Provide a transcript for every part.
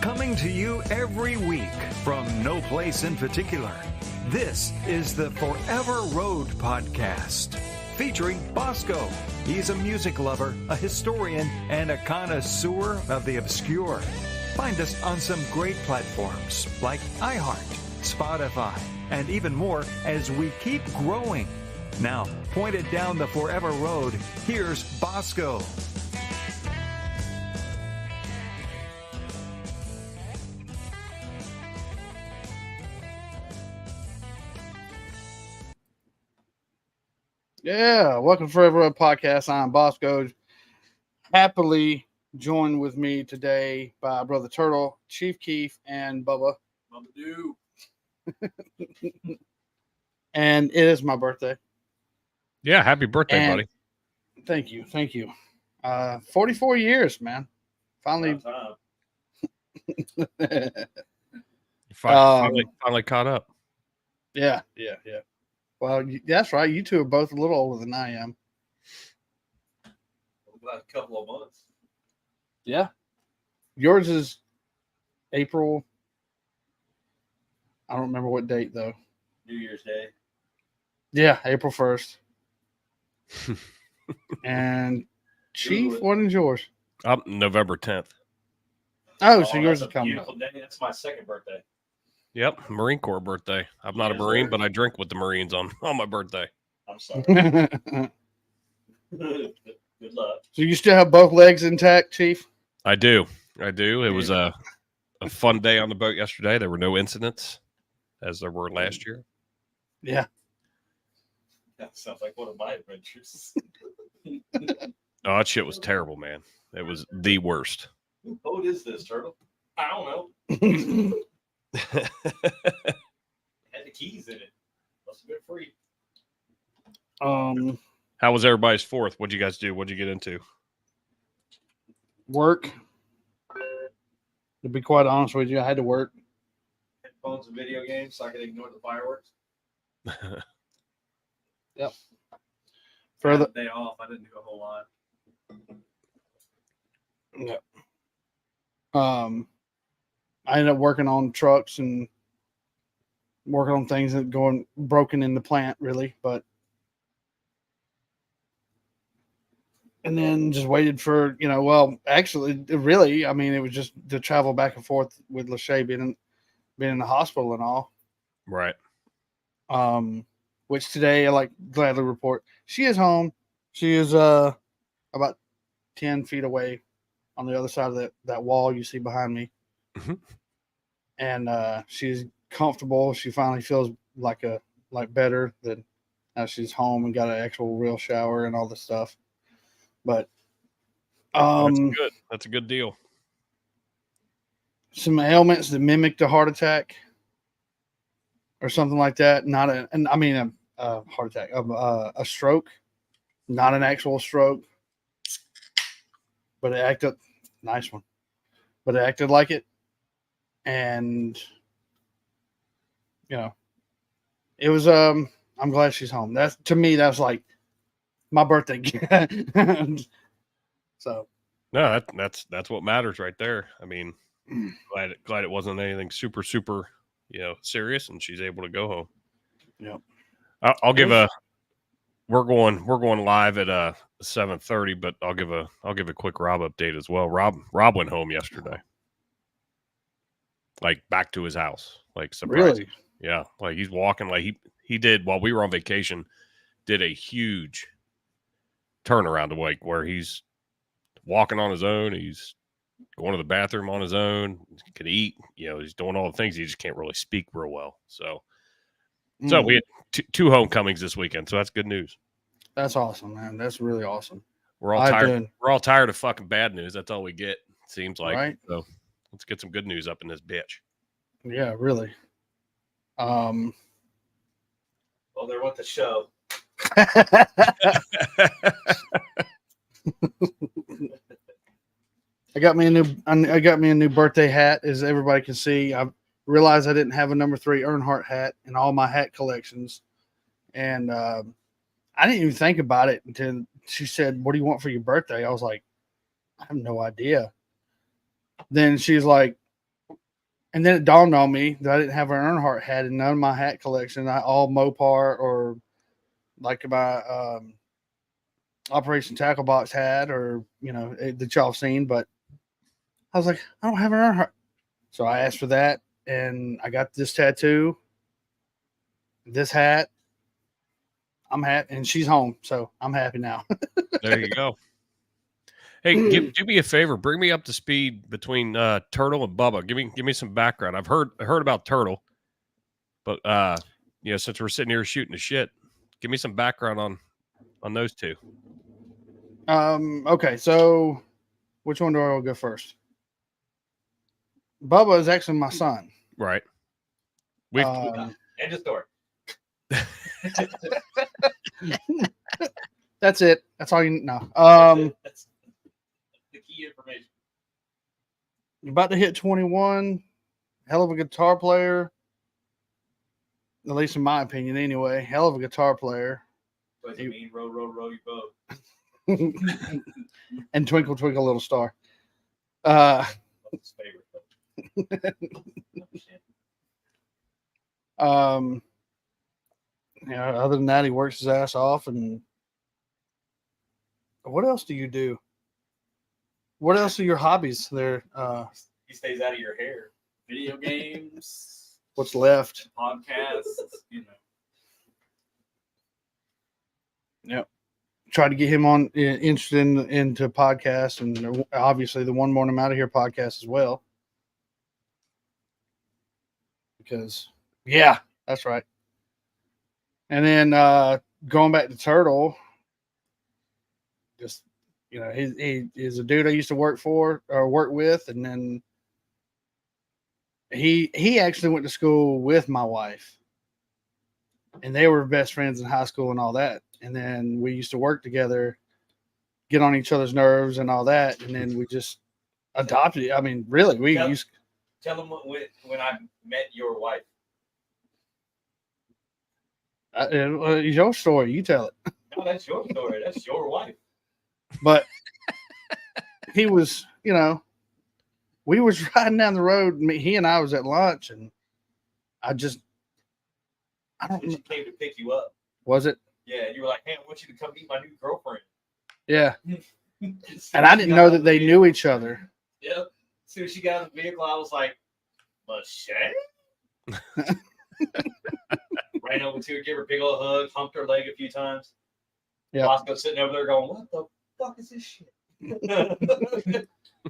Coming to you every week from no place in particular. This is the Forever Road podcast, featuring Bosco. He's a music lover, a historian, and a connoisseur of the obscure. Find us on some great platforms like iHeart, Spotify, and even more as we keep growing. Now, pointed down the Forever Road, here's Bosco. Yeah, welcome to Forever Road Podcast. I'm Bosco. Happily joined with me today by Brother Turtle, Chief Keef, and Bubba. Bubba do. And it is my birthday. Yeah, happy birthday, buddy. Thank you. 44 years, man. Finally. Finally caught up. Yeah. Well, that's right. You two are both a little older than I am. About a couple of months. Yeah. Yours is April. I don't remember what date, though. New Year's Day. Yeah, April 1st. And Chief, what is yours? November 10th. Oh, so yours is coming beautiful day. That's my second birthday. Yep, Marine Corps birthday. I'm not a Marine, but I drink with the Marines on my birthday. I'm sorry. Good luck. So you still have both legs intact, Chief? I do. It was a fun day on the boat yesterday. There were no incidents, as there were last year. Yeah. That sounds like one of my adventures. Oh, that shit was terrible, man. It was the worst. What is this, Turtle? I don't know. Had the keys in it. Must have been free. How was everybody's fourth? What'd you guys do? What'd you get into? Work. To be quite honest with you, I had to work. Headphones and video games so I could ignore the fireworks. Yep. For the day off, I didn't do a whole lot. Yep. I ended up working on trucks and working on things that going broken in the plant, really. And then just waited for, actually, really, I mean, it was just to travel back and forth with Lachey being in the hospital and all. Right. Which today I gladly report she is home. She is about 10 feet away on the other side of that wall you see behind me. Mm-hmm. And she's comfortable. She finally feels like better that now she's home and got an actual real shower and all this stuff. But that's a good deal. Some ailments that mimicked a heart attack or something like that. Not a heart attack, a stroke, not an actual stroke, but it acted nice one. But it acted like it, and it was. I'm glad she's home. That's to me. That's like my birthday gift. So no, that's what matters right there. I mean, glad it wasn't anything super serious, and she's able to go home. Yep. I'll give a. We're going live at 7:30, but I'll give a quick Rob update as well. Rob went home yesterday, back to his house, surprise. Really? Yeah, he's walking he did while we were on vacation. Did a huge turnaround to where he's walking on his own. He's going to the bathroom on his own. He can eat. He's doing all the things. He just can't really speak real well. So we had two homecomings this weekend. So that's good news. That's awesome, man. That's really awesome. We're all tired. We're all tired of fucking bad news. That's all we get. It seems like. Right. So let's get some good news up in this bitch. Yeah, really. Well, there went the show. I got me a new birthday hat, as everybody can see. I realized I didn't have a number 3 Earnhardt hat in all my hat collections, and I didn't even think about it until she said, "What do you want for your birthday?" I was like, "I have no idea." Then she's like, And then it dawned on me that I didn't have an Earnhardt hat in none of my hat collection. I all Mopar or like my Operation Tackle Box hat, or that y'all have seen. But I was like, I don't have an Earnhardt, so I asked for that, and I got this tattoo, this hat. I'm happy, and she's home, so I'm happy now. There you go. Hey, do me a favor. Bring me up to speed between Turtle and Bubba. Give me some background. I've heard about Turtle, but since we're sitting here shooting the shit, give me some background on those two. Okay, so which one do I want to go first? Bubba is actually my son. Right. End of story. That's it. That's all you know. That's the key information. About to hit 21. Hell of a guitar player. At least in my opinion, anyway. Hell of a guitar player. What does it mean? Row, row, row your boat. And Twinkle, Twinkle, Little Star. That's his favorite. Other than that, he works his ass off. And what else do you do? What else are your hobbies there? He stays out of your hair. Video games. What's left? Podcasts. Yep. Try to get him interested into podcasts, and obviously the One Morning I'm Out of Here podcast as well. Because, yeah, that's right. And then going back to Turtle, just he is a dude I used to work with, and then he actually went to school with my wife, and they were best friends in high school and all that. And then we used to work together, get on each other's nerves and all that, and then we just adopted. I mean, really, tell them when I met your wife. It's your story. You tell it. No, that's your story. That's your wife. But he was, we was riding down the road. He and I was at lunch, and I don't know. She came to pick you up. Was it? Yeah, you were like, hey, I want you to come meet my new girlfriend. Yeah. And I didn't know that they knew each other. Yep. As soon as she got in the vehicle, I was like, Lachey? Ran over to her, give her a big old hug, humped her leg a few times. Yeah. Bosco's sitting over there going, what the fuck is this shit?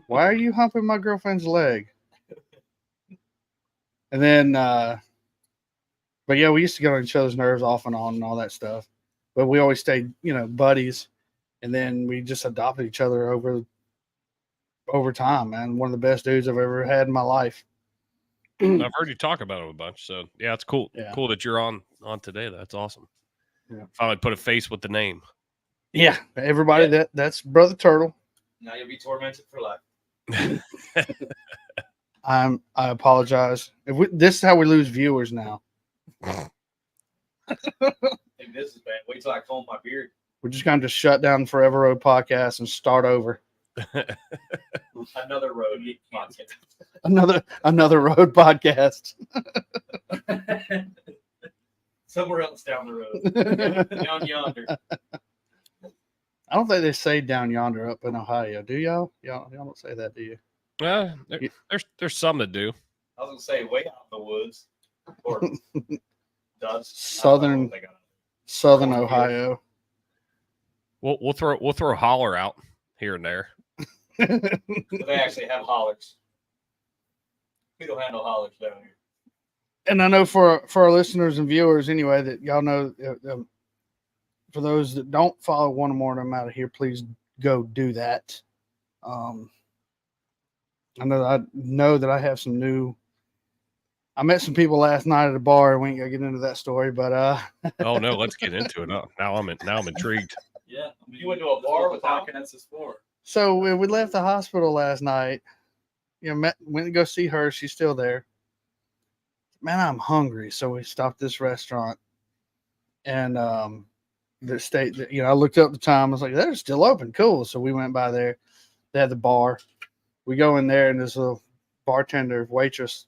Why are you humping my girlfriend's leg? And then, but yeah, we used to get on each other's nerves off and on and all that stuff. But we always stayed, buddies. And then we just adopted each other over time, man. One of the best dudes I've ever had in my life. I've heard you talk about him a bunch, so yeah, it's cool. Yeah. Cool that you're on today. That's awesome. Yeah. Finally put a face with the name. Yeah, everybody, that's Brother Turtle. Now you'll be tormented for life. I apologize. This is how we lose viewers now. Hey, this is bad. Wait till I comb my beard. We're just going to shut down Forever Road podcast and start over. Another road podcast. Another road podcast. Somewhere else down the road. Down yonder. I don't think they say down yonder up in Ohio. Do y'all? Y'all don't say that, do you? There's some that do. I was gonna say way out in the woods. Or dust. Southern Ohio. We'll throw a holler out here and there. They actually have hollers. We don't have no hollers down here. And I know for our listeners and viewers anyway, that y'all know, for those that don't follow One More I'm Out of Here, please go do that. I know that I have some new. I met some people last night at a bar, and we ain't gonna get into that story, but oh no, let's get into it. Now I'm intrigued. Yeah, you went to a bar with podcasts for. So we left the hospital last night. Went to go see her. She's still there. Man, I'm hungry, so we stopped this restaurant, and I looked up the time. I was like, they're still open. Cool. So we went by there. They had the bar. We go in there, and this little bartender, waitress,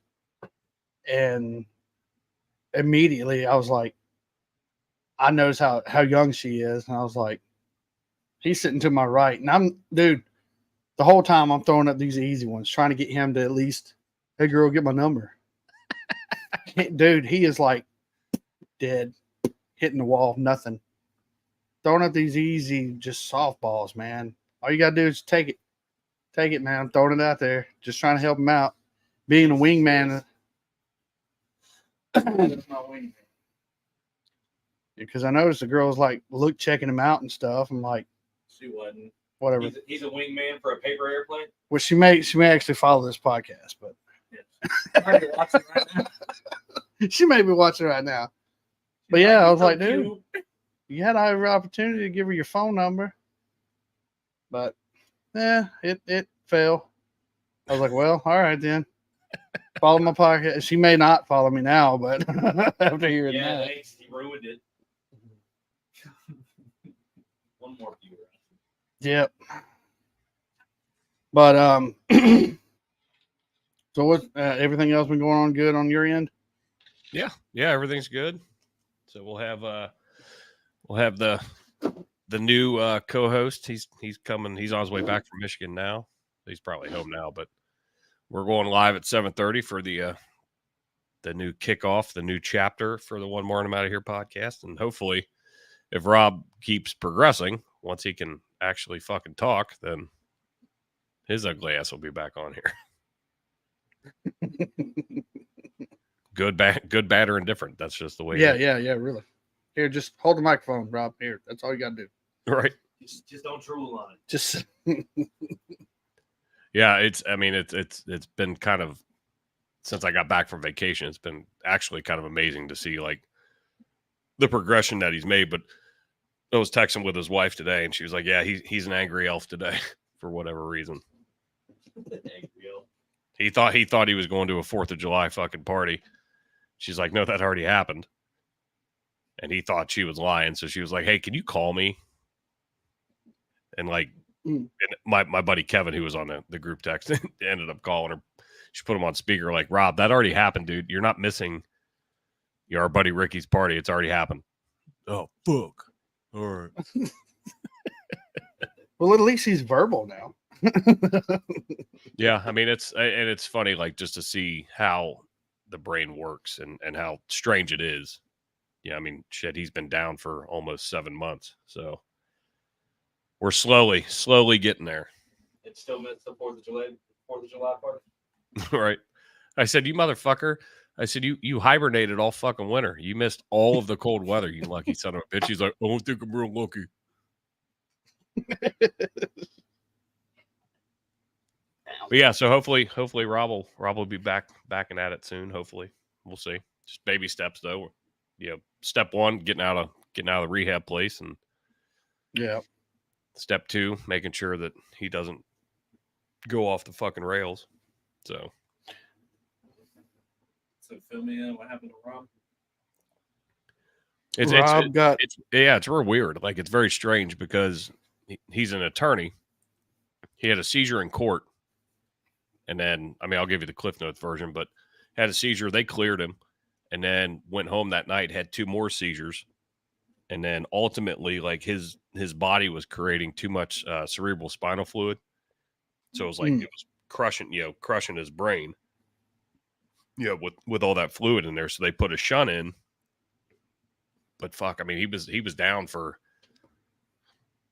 And immediately I was like, I noticed how young she is. And I was like, he's sitting to my right. And dude, the whole time I'm throwing up these easy ones, trying to get him to at least, hey, girl, get my number. Dude, he is like dead, hitting the wall, nothing. Throwing up these easy, just softballs, man. All you got to do is take it. Take it, man. I'm throwing it out there. Just trying to help him out. Being a wingman. That's my wingman. Because I noticed the girls like checking him out and stuff. I'm like, she wasn't. Whatever. He's a wingman for a paper airplane. Well, she may actually follow this podcast, but she may be watching right now. But yeah, I was like, dude, you had every opportunity to give her your phone number, but it failed. I was like, well, all right then. Follow my podcast. She may not follow me now, but after hearing that, thanks. He ruined it. One more viewer. Yep. But so what? Everything else been going on good on your end? Yeah, everything's good. So we'll have the new co-host. He's coming. He's on his way back from Michigan now. He's probably home now, but we're going live at 7:30 for the new kickoff, the new chapter for the One Morning I'm Out of Here podcast. And hopefully, if Rob keeps progressing, once he can actually fucking talk, then his ugly ass will be back on here. Good, bad, or indifferent. That's just the way. Yeah, really. Here, just hold the microphone, Rob. Here, that's all you got to do. Right. Just don't drool on it. Just. Yeah, it's been kind of, since I got back from vacation, it's been actually kind of amazing to see like the progression that he's made. But I was texting with his wife today, and she was like, "Yeah, he's an angry elf today for whatever reason." He thought he was going to a 4th of July fucking party. She's like, "No, that already happened." And he thought she was lying, so she was like, "Hey, can you call me?" And like, and my buddy Kevin, who was on the group text, ended up calling her. She put him on speaker, like, "Rob, that already happened, dude. You're not missing our buddy Ricky's party. It's already happened." Oh, fuck. All right. Well, at least he's verbal now. Yeah, I mean, it's funny, like, just to see how the brain works and how strange it is. Yeah, I mean, shit, he's been down for almost 7 months, so we're slowly getting there. It still missed the 4th of July party. Right. I said, "You motherfucker." I said, you hibernated all fucking winter. You missed all of the cold weather, you lucky son of a bitch. He's like, "I don't think I'm real lucky." But yeah, so hopefully Rob will be back and at it soon. Hopefully, we'll see. Just baby steps though. You know, step 1, getting out of the rehab place, and yeah. Step 2, making sure that he doesn't go off the fucking rails. So fill me in. What happened to Rob? It's real weird. Like, it's very strange because he's an attorney. He had a seizure in court. And then, I mean, I'll give you the Cliff Notes version, but had a seizure. They cleared him and then went home that night, had 2 more seizures. And then ultimately, like, his body was creating too much cerebral spinal fluid. So it was like, it was crushing his brain, with all that fluid in there. So they put a shunt in. But fuck, I mean, he was down for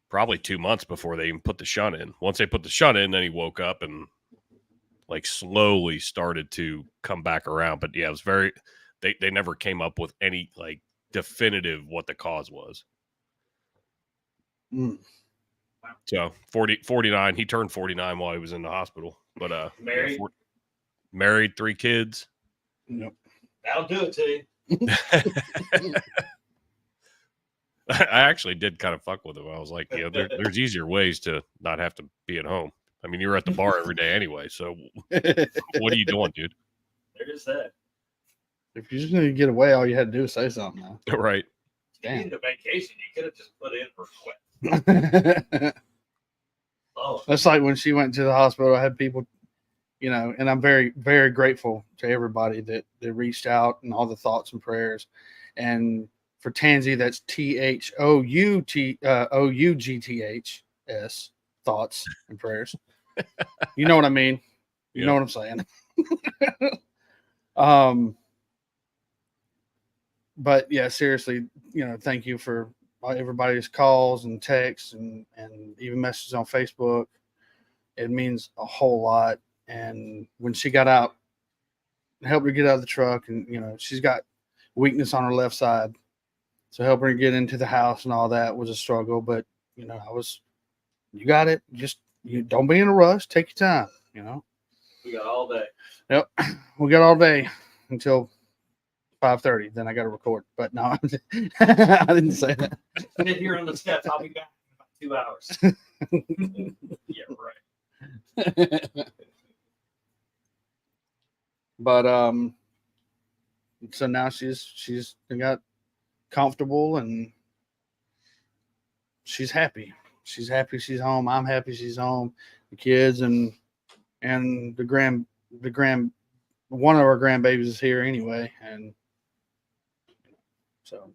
probably 2 months before they even put the shunt in. Once they put the shunt in, then he woke up and like slowly started to come back around. But yeah, it was they never came up with any like definitive what the cause was. So 49, he turned 49 while he was in the hospital, but married, 3 kids. Yep. That'll do it to you. I actually did kind of fuck with him. I was like, there's easier ways to not have to be at home. I mean, you're at the bar every day anyway, so what are you doing, dude? There is that. If you just need to get away, all you had to do is say something now. Right. You need a vacation. You could have just put in for sweat. That's like when she went to the hospital. I had people you know, and I'm very, very grateful to everybody that reached out and all the thoughts and prayers. And for Tansy, that's THOUGTHS, thoughts and prayers. You know what I mean? You know what I'm saying? But yeah, seriously, you know, thank you for everybody's calls and texts and even messages on Facebook. It means a whole lot. And when she got out, helped her get out of the truck, and you know, she's got weakness on her left side, so helping her get into the house and all that was a struggle. But you know, you got it. Just you don't be in a rush. Take your time. You know, We got all day. yep, we got all day until 5:30. Then I got to record. But no, I didn't say that. Sit here on the steps. I'll be back in about 2 hours. Yeah, right. But so now she's got comfortable and she's happy. She's happy she's home. I'm happy she's home. The kids and the one of our grandbabies is here anyway, and so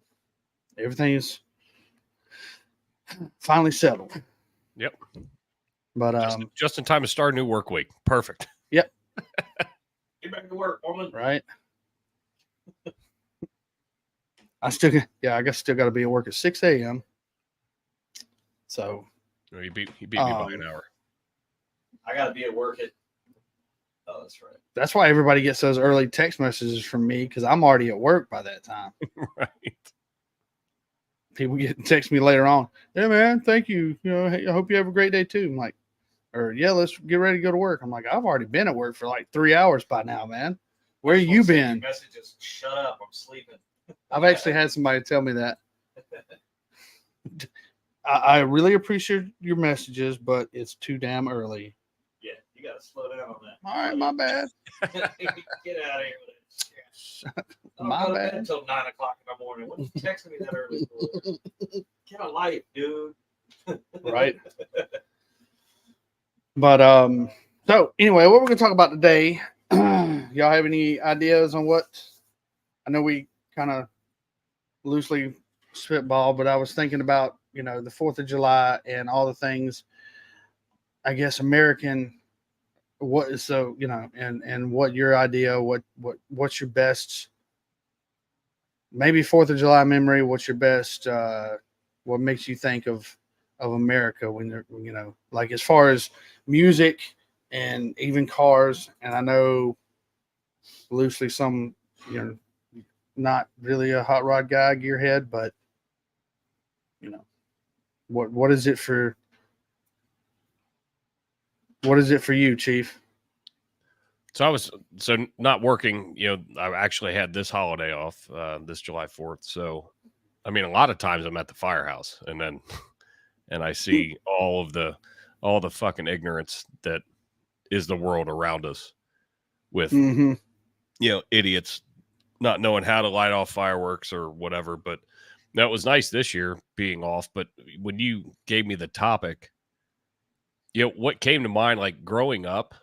everything is finally settled. Yep. But just in time to start a new work week. Perfect. Yep. Get back to work, woman. Right. I guess still got to be at work at 6 a.m. So You beat me by an hour. I got to be at work at. Oh, that's right. that's why everybody gets those early text messages from me, because I'm already at work by that time. Right. People text me later on. Yeah, man, thank you. You know, hey, I hope you have a great day too. I'm like, or yeah, let's get ready to go to work. I'm like, I've already been at work for like 3 hours by now, man. Where you been? Messages. Shut up. I'm sleeping. I've actually had somebody tell me that. I really appreciate your messages, but it's too damn early. Yeah, you got to slow down on that. All right, my bad. Get out of here with it. My bad. Until 9 o'clock in the morning. What are you texting me that early for? Get a life, dude. Right. But so anyway, what we're gonna talk about today. Y'all have any ideas on what? I know we kind of loosely spitball, but I was thinking about, you know, the 4th of July and all the things, I guess, American. What is so, you know, and what your idea, what's your best, maybe 4th of July memory? What's your best, what makes you think of America when you're, you know, like as far as music and even cars? And I know loosely some, you know, not really a hot rod guy, gearhead, but you know, what is it for you, Chief? So I was not working, you know, I actually had this holiday off, this July 4th. So, I mean, a lot of times I'm at the firehouse and I see all the fucking ignorance that is the world around us with, you know, idiots not knowing how to light off fireworks or whatever. But that was nice this year being off. But when you gave me the topic, you know, what came to mind, like growing up,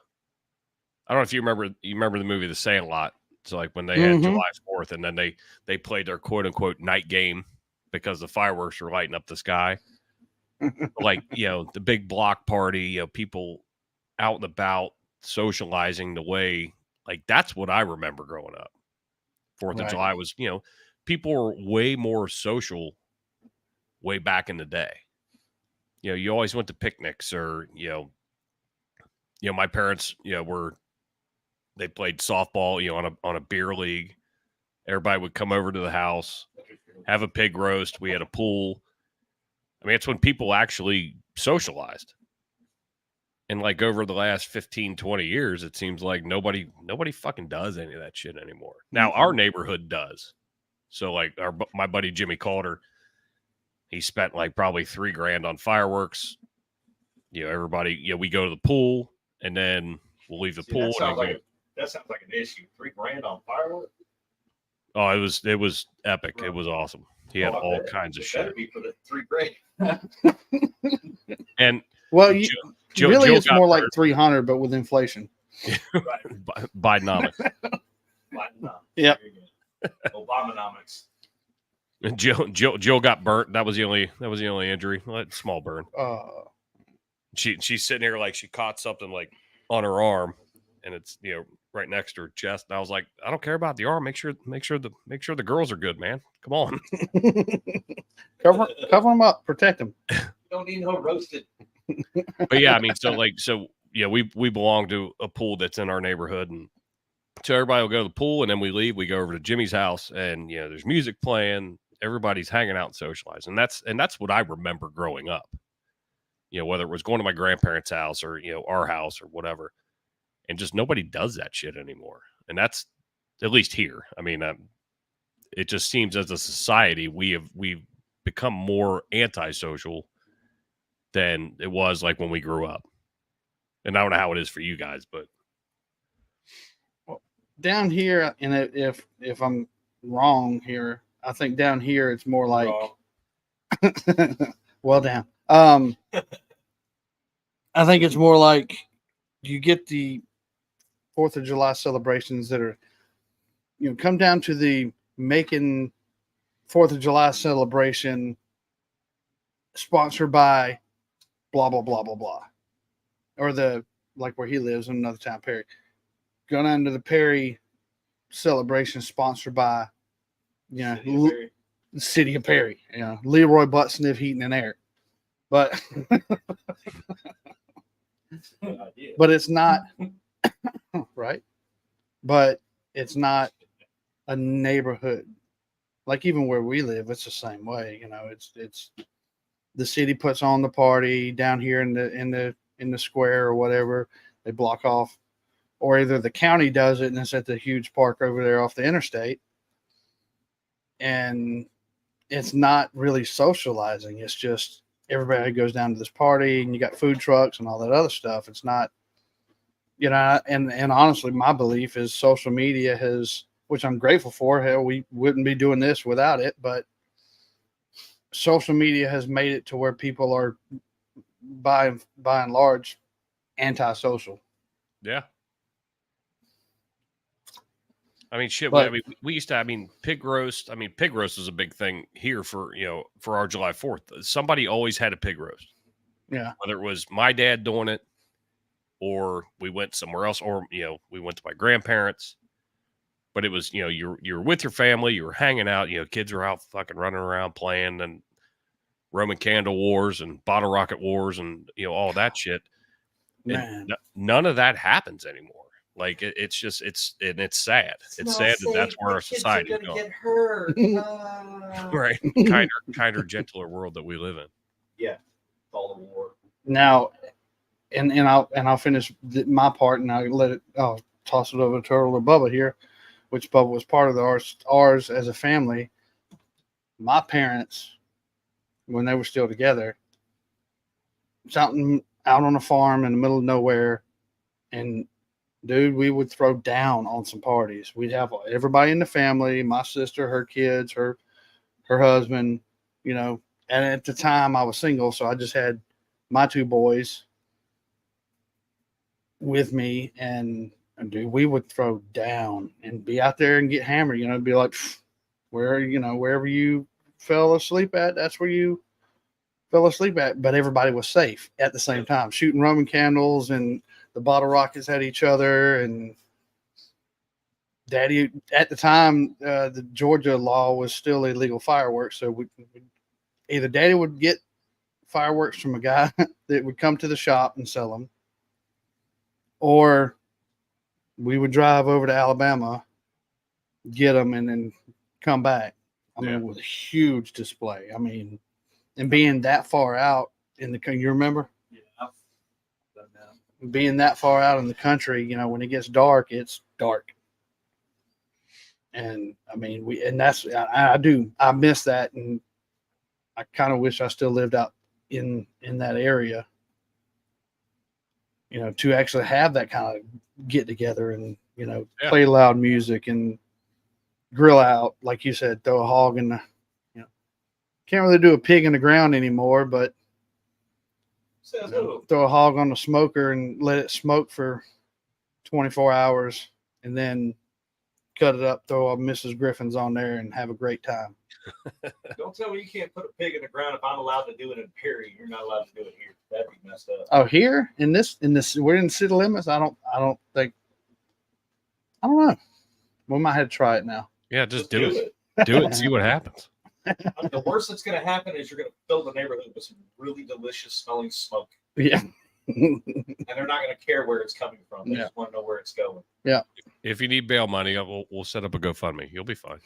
I don't know if you remember the movie The Sandlot. So like when they had July 4th and then they played their quote unquote night game because the fireworks were lighting up the sky. Like, you know, the big block party, you know, people out and about socializing the way, like that's what I remember growing up. 4th of July was, you know, people were way more social way back in the day. You know, you always went to picnics or, you know, my parents, you know, they played softball, you know, on a beer league. Everybody would come over to the house, have a pig roast. We had a pool. I mean, it's when people actually socialized. And like over the last 15, 20 years, it seems like nobody fucking does any of that shit anymore. Now our neighborhood does. So like my buddy Jimmy Calder, he spent like probably $3,000 on fireworks. You know, everybody, you know, we go to the pool and then we'll leave the pool. That sounds like an issue. $3,000 on fireworks. Oh, it was epic. It was awesome. He had all kinds of shit. Be for the $3,000. And well, really, it's more like 300, but with inflation. Right. Bidenomics. Yep. Very good. Obamanomics. Jill got burnt. That was the only injury. Small burn. She's sitting here like she caught something like on her arm, and it's right next to her chest. And I was like, I don't care about the arm. Make sure the girls are good, man. Come on. cover them up, protect them. You don't need no roasted. But yeah, I mean, we belong to a pool that's in our neighborhood, and so everybody will go to the pool, and then we leave. We go over to Jimmy's house, and there's music playing. Everybody's hanging out and socializing. And that's what I remember growing up. Whether it was going to my grandparents' house or our house or whatever, and just nobody does that shit anymore. And that's at least here. I mean, it just seems as a society we've become more antisocial than it was like when we grew up. And I don't know how it is for you guys, but down here, and if I'm wrong here, I think down here it's more like well down. I think it's more like you get the 4th of July celebrations that are, come down to the Macon 4th of July celebration sponsored by blah, blah, blah, blah, blah. Or like where he lives in another town, Perry. Go down to the Perry celebration sponsored by, the city of Perry. Leroy Buttsniff Heating and Air. But but it's not right. But it's not a neighborhood. Like even where we live, it's the same way. It's the city puts on the party down here in the square or whatever. They block off, or either the county does it and it's at the huge park over there off the interstate. And it's not really socializing. It's just everybody goes down to this party and you got food trucks and all that other stuff. It's not, and honestly, my belief is social media has, which I'm grateful for. Hell, we wouldn't be doing this without it, but social media has made it to where people are by and large antisocial. Yeah. I mean, shit. But, we used to. Pig roast. Pig roast is a big thing here for our July 4th. Somebody always had a pig roast. Yeah. Whether it was my dad doing it, or we went somewhere else, or we went to my grandparents. But it was you're with your family, you were hanging out. Kids were out fucking running around playing and Roman candle wars and bottle rocket wars and all that shit. Man. None of that happens anymore. Like it's sad. It's sad that that's where our society is going. Get hurt. Right, kinder, gentler world that we live in. Yeah, all the war. Now, and I'll finish my part, and I'll toss it over to Turtle or Bubba here, which Bubba was part of ours as a family. My parents, when they were still together, something out on a farm in the middle of nowhere, and dude, we would throw down on some parties. We'd have everybody in the family, my sister, her kids, her husband, and at the time I was single, so I just had my 2 boys with me, and dude, we would throw down and be out there and get hammered, be like, wherever you fell asleep at, that's where you fell asleep at. But everybody was safe at the same time, shooting Roman candles, and the bottle rockets at each other. And Daddy, at the time, the Georgia law was still illegal fireworks. So either Daddy would get fireworks from a guy that would come to the shop and sell them, or we would drive over to Alabama, get them, and then come back. It was a huge display. And being that far out in the country, you remember? Yeah. Being that far out in the country, when it gets dark, it's dark. And I miss that, and I kind of wish I still lived out in that area, to actually have that kind of get together and play loud music and grill out, like you said, throw a hog in the, can't really do a pig in the ground anymore, but throw a hog on the smoker and let it smoke for 24 hours, and then cut it up, throw a Mrs. Griffin's on there, and have a great time. Don't tell me you can't put a pig in the ground if I'm allowed to do it in Perry. You're not allowed to do it here. That'd be messed up. Oh, here in this, we're in city limits. I don't know. We might have to try it now. Yeah, just do it. Do it and see what happens. The worst that's going to happen is you're going to fill the neighborhood with some really delicious smelling smoke. Yeah. And they're not going to care where it's coming from. They just want to know where it's going. Yeah. If you need bail money, we'll set up a GoFundMe. You'll be fine.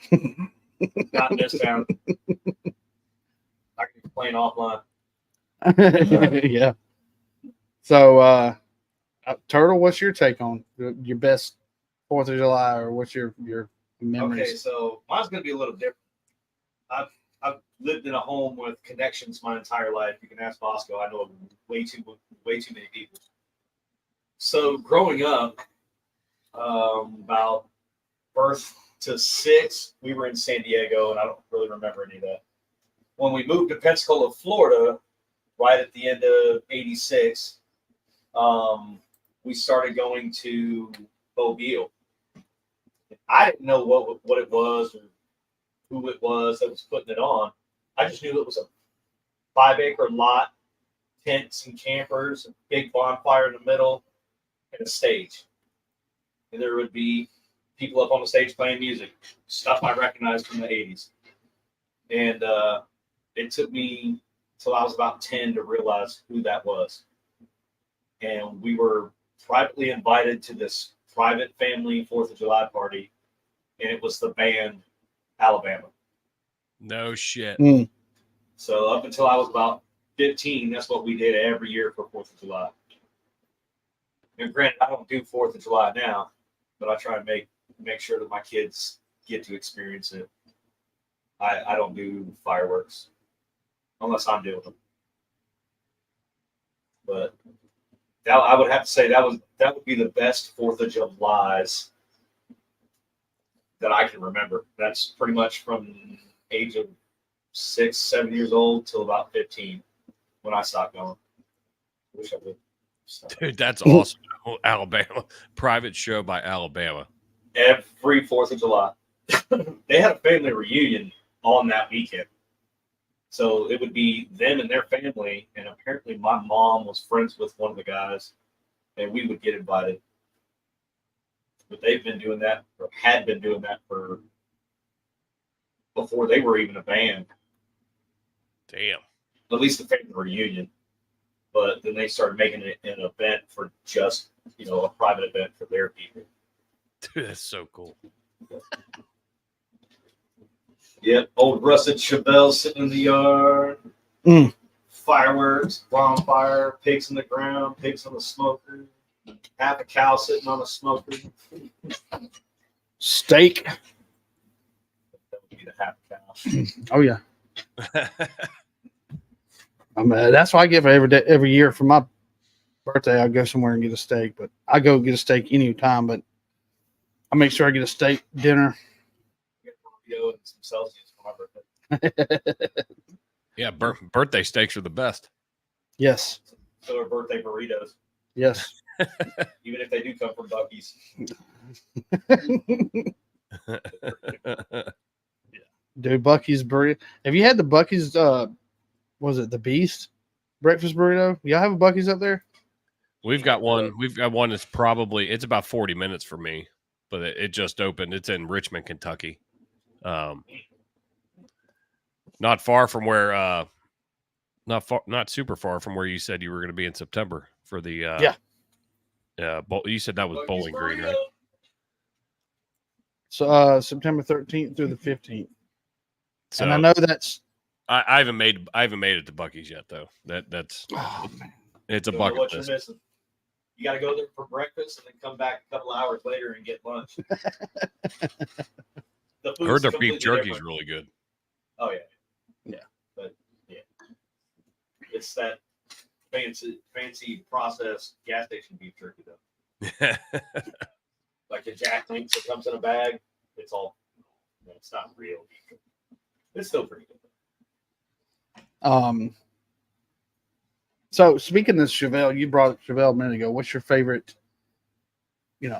Not in this town. I can complain offline. Yeah. So, Turtle, what's your take on your best 4th of July, or what's your memories? Okay, so mine's going to be a little different. I've lived in a home with connections my entire life. You can ask Bosco. I know way too many people. So growing up, about birth to 6, we were in San Diego, and I don't really remember any of that. When we moved to Pensacola, Florida, right at the end of '86, we started going to Mobile. I didn't know what it was or who it was that was putting it on. I just knew it was a 5-acre lot, tents and campers, a big bonfire in the middle, and a stage. And there would be people up on the stage playing music, stuff I recognized from the 80s. And it took me till I was about 10 to realize who that was. And we were privately invited to this private family 4th of July party, and it was the band Alabama. No shit. So up until I was about 15, that's what we did every year for 4th of July. And granted, I don't do 4th of July now, but I try and make sure that my kids get to experience it. I don't do fireworks unless I'm doing them. But I would have to say that would be the best 4th of July's that I can remember. That's pretty much from age of 6, 7 years old till about 15 when I stopped going. I wish I would. Dude, that's awesome. Alabama. Private show by Alabama. Every 4th of July. They had a family reunion on that weekend. So it would be them and their family, and apparently my mom was friends with one of the guys, and we would get invited. But they've been doing that, or had been doing that for before they were even a band. Damn. At least the family reunion. But then they started making it an event for just, a private event for their people. Dude, that's so cool. Yep, old rusted Chevelle sitting in the yard. Fireworks, bonfire, pigs in the ground, pigs on the smoker. Half a cow sitting on a smoker. Steak. That would be the half a cow. Oh, yeah. That's why I give every year for my birthday. I go somewhere and get a steak, but I go get a steak any time. But I make sure I get a steak dinner. Get and some Celsius for my birthday. Yeah, birthday steaks are the best. Yes. So are birthday burritos. Yes. Even if they do come from Buc-ee's. Dude, Buc-ee's burrito. Have you had the Buc-ee's? Was it the Beast breakfast burrito? Y'all have a Buc-ee's up there? We've got one. We've got one that's it's about 40 minutes for me, but it just opened. It's in Richmond, Kentucky. Not far from where, not super far from where you said you were going to be in September for the, you said that was Buc-ee's Bowling Green, burrito. right? So September 13th through the 15th. So and I know that's. I haven't made it to Buc-ee's yet though. That's it's a Don't know bucket what list. you're missing. You got to go there for breakfast and then come back a couple hours later and get lunch. I heard their beef jerky is different. really good. Oh yeah. But yeah, it's that fancy processed gas station beef jerky though. Like the Jack Links that comes in a bag. It's all. It's not real beef jerky. It's still pretty good. So speaking of Chevelle, you brought up Chevelle a minute ago. What's your favorite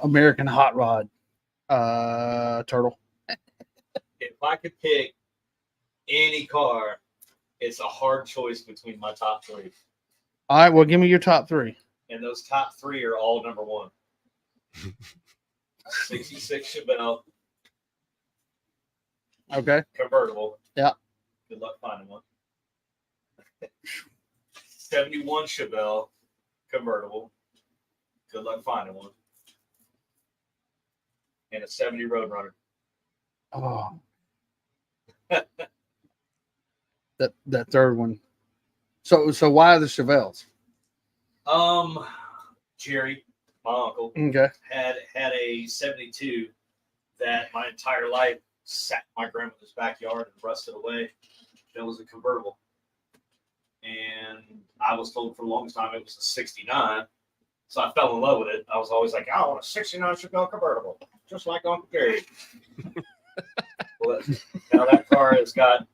American hot rod, turtle. If I could pick any car, it's a hard choice between my top three. All right, well, give me your top three. And those top three are all number one. 66 Chevelle. Okay. Convertible. Yeah. Good luck finding one. 71 Chevelle. Convertible. Good luck finding one. And a 70 Roadrunner. Oh. that third one. So why the Chevelles? Jerry, my uncle, Okay. had a 72 that my entire life sat in my grandmother's backyard and rusted away. That was a convertible. And I was told for the longest time it was a 69. So I fell in love with it. I was always like, I want a 69 Chevelle convertible, just like Uncle Gary. Well, now that car has got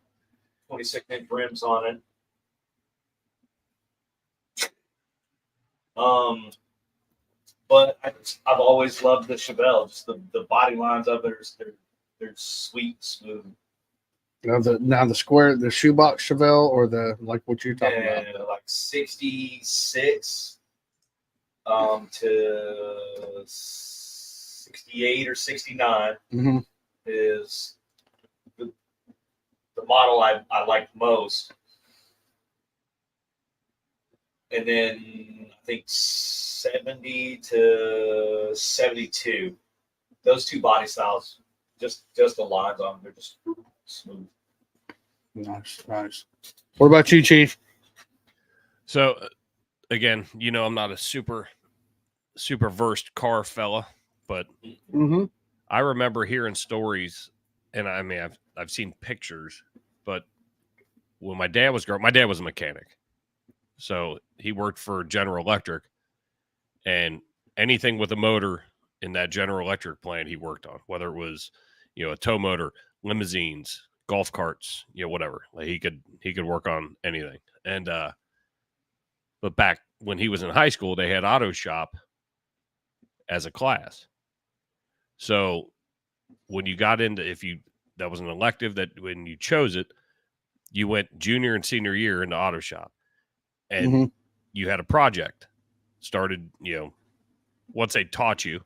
26-inch rims on it. But I've always loved the Chevelle. Just the body lines of it they're sweet, smooth. Now the square, the shoebox Chevelle, or the like what you're talking about? Like 66 to 68 or 69 Mm-hmm. is the model I like most. And then I think 70 to 72. Those two body styles, just the lines on them, they're just smooth. Nice. What about you, Chief? So, again, I'm not a super versed car fella, but Mm-hmm. I remember hearing stories, and I mean, I've seen pictures, but when my dad was growing, my dad was a mechanic. So he worked for General Electric, and anything with a motor in that General Electric plant he worked on, whether it was, a tow motor, limousines, golf carts, whatever. Like he could work on anything. And but back when he was in high school, they had auto shop as a class. So when you got into, that was an elective that when you chose it, you went junior and senior year into auto shop. And you had a project started, once they taught you,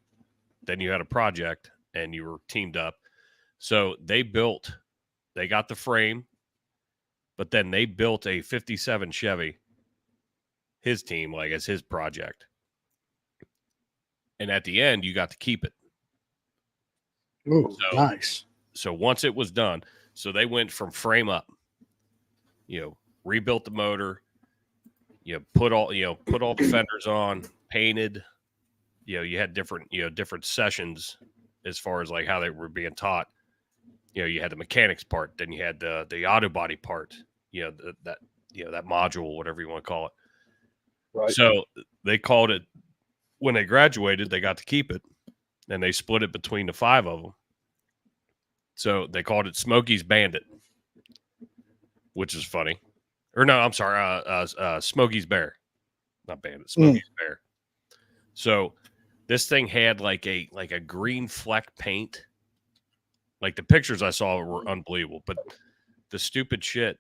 then you had a project and you were teamed up. So they got the frame, but then they built a 57 Chevy, his team, like as his project. And at the end, you got to keep it. Ooh, nice. So once it was done, so they went from frame up, rebuilt the motor, put all the fenders on, painted. You had different sessions as far as like how they were being taught. You had the mechanics part, then you had the auto body part. That module, whatever you want to call it. Right. So they called it, when they graduated, they got to keep it, and they split it between the 5 of them. So they called it Smokey's Bandit, which is funny. Or no, I'm sorry, Smokey's Bear. Not Bandit, Smokey's Bear. So this thing had like a green fleck paint. Like the pictures I saw were unbelievable, but the stupid shit,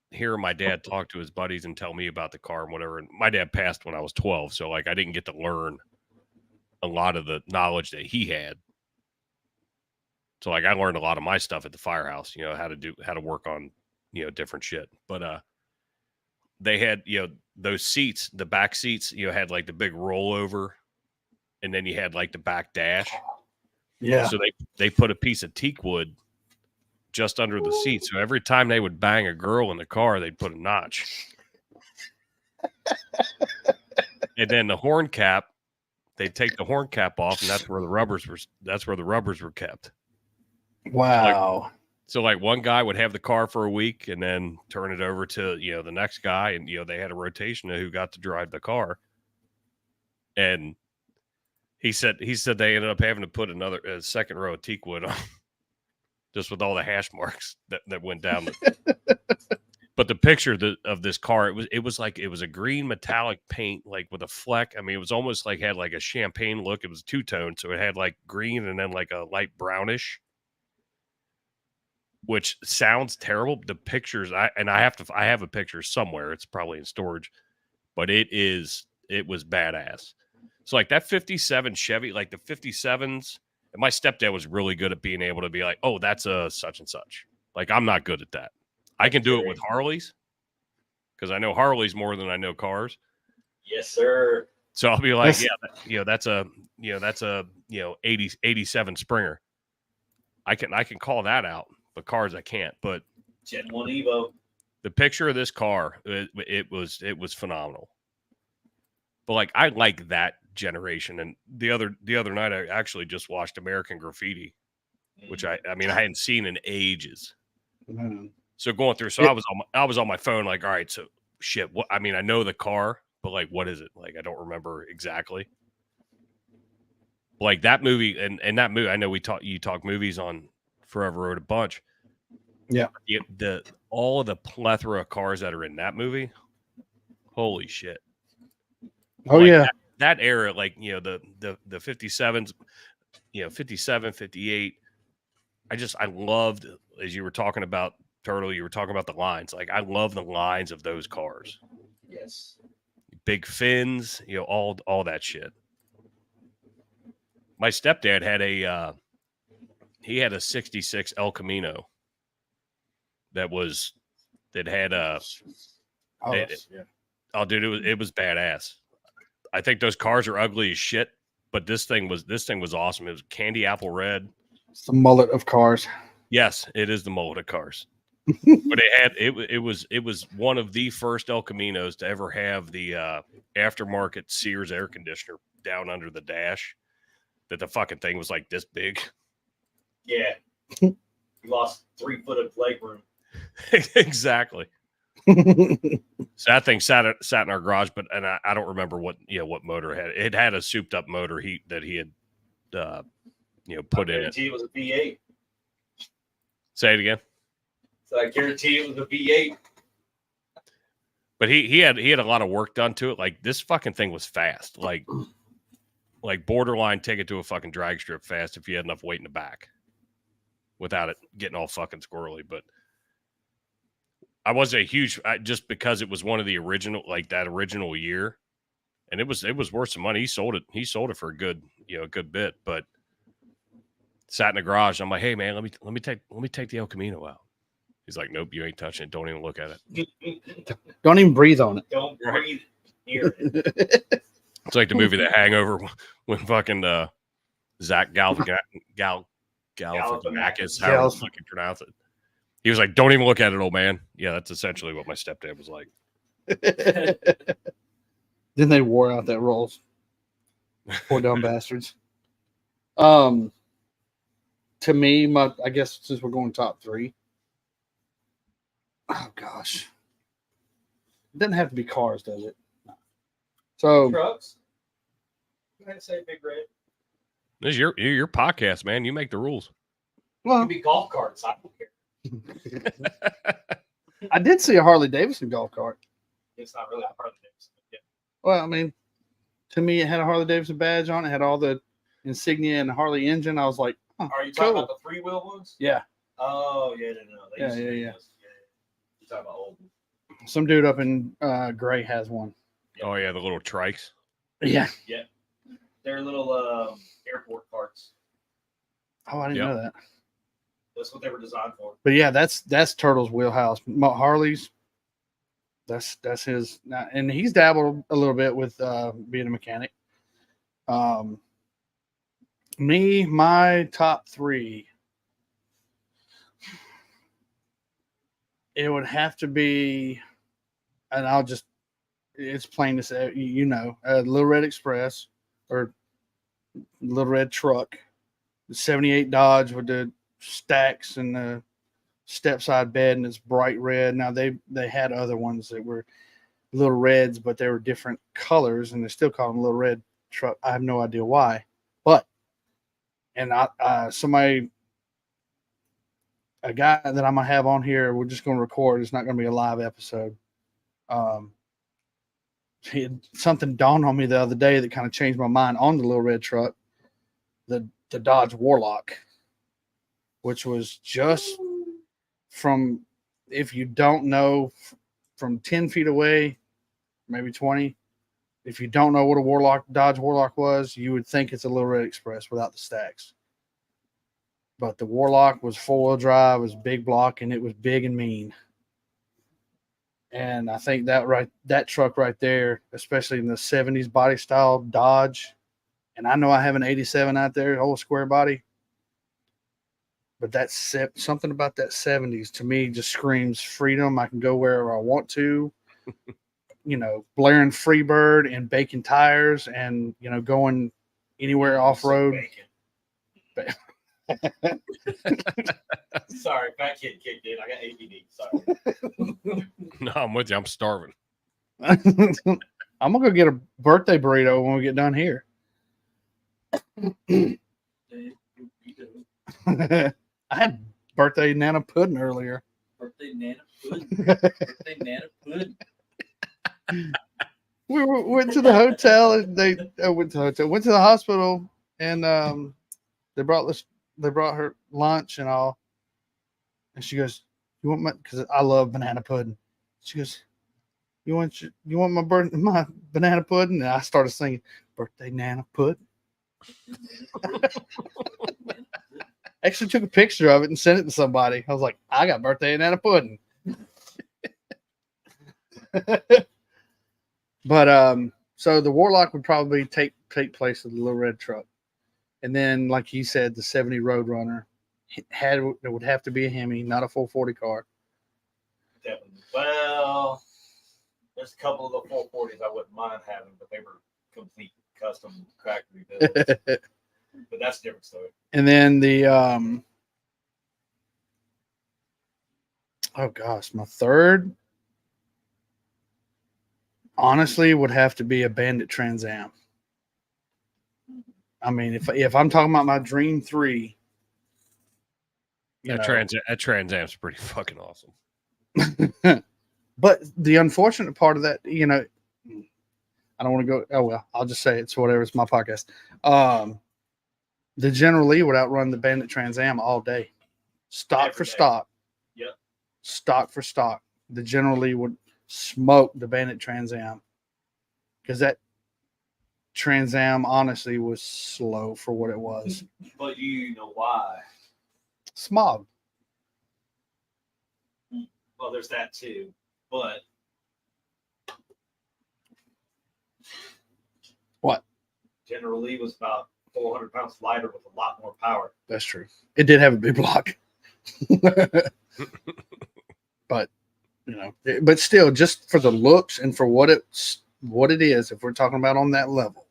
hearing my dad talk to his buddies and tell me about the car and whatever. And my dad passed when I was 12, so like I didn't get to learn a lot of the knowledge that he had. So like I learned a lot of my stuff at the firehouse, how to work on different shit. But they had those seats, the back seats, had like the big rollover, and then you had like the back dash. Yeah. So they put a piece of teak wood just under the seat. So every time they would bang a girl in the car, they'd put a notch. And then the horn cap, they'd take the horn cap off, and that's where the rubbers were kept. Wow. So like one guy would have the car for a week and then turn it over to, the next guy. And, they had a rotation of who got to drive the car. And he said they ended up having to put a second row of teak wood on just with all the hash marks that went down. But the picture of this car, it was like it was a green metallic paint, like with a fleck. I mean, it was almost like had like a champagne look. It was two-tone, so it had like green and then like a light brownish, which sounds terrible. The pictures, I have a picture somewhere. It's probably in storage, but it was badass. So like that 57 Chevy, like the 57s, and my stepdad was really good at being able to be like, oh, that's a such and such. Like, I'm not good at that. I can do it with Harleys because I know Harleys more than I know cars. Yes, sir. So I'll be like, that's a 87 Springer. I can call that out, but cars I can't. But Gen 1 Evo. The picture of this car, it was phenomenal. But like, I like that generation. And the other night, I actually just watched American Graffiti, which I hadn't seen in ages. Mm. So going through, I was on my phone, like, all right, so shit. What? I mean, I know the car, but like, what is it? Like, I don't remember exactly. Like that movie, and that movie, I know you talk movies on Forever Road a bunch. Yeah. All of the plethora of cars that are in that movie, holy shit. Oh, like yeah. That era, like, the 57s, 57, 58. I loved, as you were talking about, Turtle, you were talking about the lines. Like, I love the lines of those cars. Yes. Big fins, all that shit. My stepdad had a 66 El Camino that had oh, dude, it was badass. I think those cars are ugly as shit, but this thing was awesome. It was candy apple red. It's the mullet of cars. Yes, it is the mullet of cars. But it was one of the first El Caminos to ever have the aftermarket Sears air conditioner down under the dash. That the fucking thing was like this big. Yeah. You lost 3 foot of leg room. Exactly. So that thing sat in our garage, but I don't remember what motor it had. It had a souped up motor that he had put in it. I guarantee it was a V8. Say it again. So I guarantee it was a V8. But he had a lot of work done to it. Like, this fucking thing was fast. Like borderline take it to a fucking drag strip fast if you had enough weight in the back without it getting all fucking squirrely. But I wasn't a huge, just because it was one of the original, like that original year, and it was worth some money. He sold it for a good bit, but sat in the garage. I'm like, hey man, let me take the El Camino out. He's like, nope, you ain't touching it. Don't even look at it. Don't even breathe on it. Don't breathe near it. It's like the movie The Hangover when fucking Zach Galifianakis, however you fucking pronounce it. He was like, don't even look at it, old man. Yeah, that's essentially what my stepdad was like. Then they wore out that rolls. Poor dumb bastards. To me, I guess since we're going top 3. Oh gosh. It doesn't have to be cars, does it? No. So Trucks. Go ahead and say Big Red. This is your podcast, man. You make the rules. It well, could be golf carts. I don't care. I did see a Harley Davidson golf cart. It's not really a Harley Davidson. Yeah. Well, I mean, to me, it had a Harley Davidson badge on it. It had all the insignia and the Harley engine. I was like, oh, Are you talking cool. about the 3-wheel ones? Yeah. Oh, yeah, no. Yeah. You're talking about old. Some dude up in Gray has one. Oh yeah, the little trikes. Yeah. Yeah. They're little airport carts. Oh, I didn't know that. That's what they were designed for. But yeah, that's Turtle's wheelhouse. Harley's, that's his, and he's dabbled a little bit with being a mechanic. My top 3, it would have to be, and it's plain to say, Little Red Express or Little Red Truck, the 78 Dodge with the stacks and the step side bed, and it's bright red. Now they had other ones that were little reds, but they were different colors, and they still call them Little Red Truck. I have no idea why, but somebody a guy that I'm gonna have on here. We're just gonna record. It's not gonna be a live episode. Something dawned on me the other day that kind of changed my mind on the little red truck, the Dodge Warlock, which was just from, if you don't know, from 10 feet away, maybe 20. If you don't know what a Dodge Warlock was, you would think it's a Little Red Express without the stacks. But the Warlock was 4-wheel drive, was big block, and it was big and mean. And I think that truck right there, especially in the 70s body style Dodge, and I know I have an 87 out there, old square body, but that's something about that 70s to me just screams freedom. I can go wherever I want to, blaring Freebird and baking tires and, going anywhere off road. Sorry, fat kid kicked in. I got ADD. Sorry. No, I'm with you. I'm starving. I'm gonna go get a birthday burrito when we get done here. I had birthday nana pudding earlier. Birthday nana pudding. Birthday nana pudding. We went to the hotel. And went to the hospital, and they brought her lunch and all. And she goes, "You want my?" Because I love banana pudding. She goes, "You want my banana pudding?" And I started singing "Birthday Nana Pudding." Actually took a picture of it and sent it to somebody. I was like, "I got birthday nana pudding." But so the Warlock would probably take place of the little red truck, and then like he said, the 70 Roadrunner it would have to be a Hemi, not a 440 car. Definitely. Well, there's a couple of the 440s I wouldn't mind having, but they were complete custom factory builds. But that's a different story. And then the oh gosh, my third honestly would have to be a Bandit Trans Am. I mean, if I'm talking about my dream three, that Trans Am's pretty fucking awesome. But the unfortunate part of that, I don't want to go. Oh well, I'll just say it's whatever. It's my podcast. The General Lee would outrun the Bandit Trans Am all day, stock for stock. Yep. Stock for stock. The General Lee would smoke the Bandit Trans Am because that Trans Am honestly was slow for what it was. But you know why? Smog. Well, there's that too. But what? General Lee was about 400 pounds lighter with a lot more power. That's true. It did have a big block. But but still, just for the looks and for what it is, if we're talking about on that level,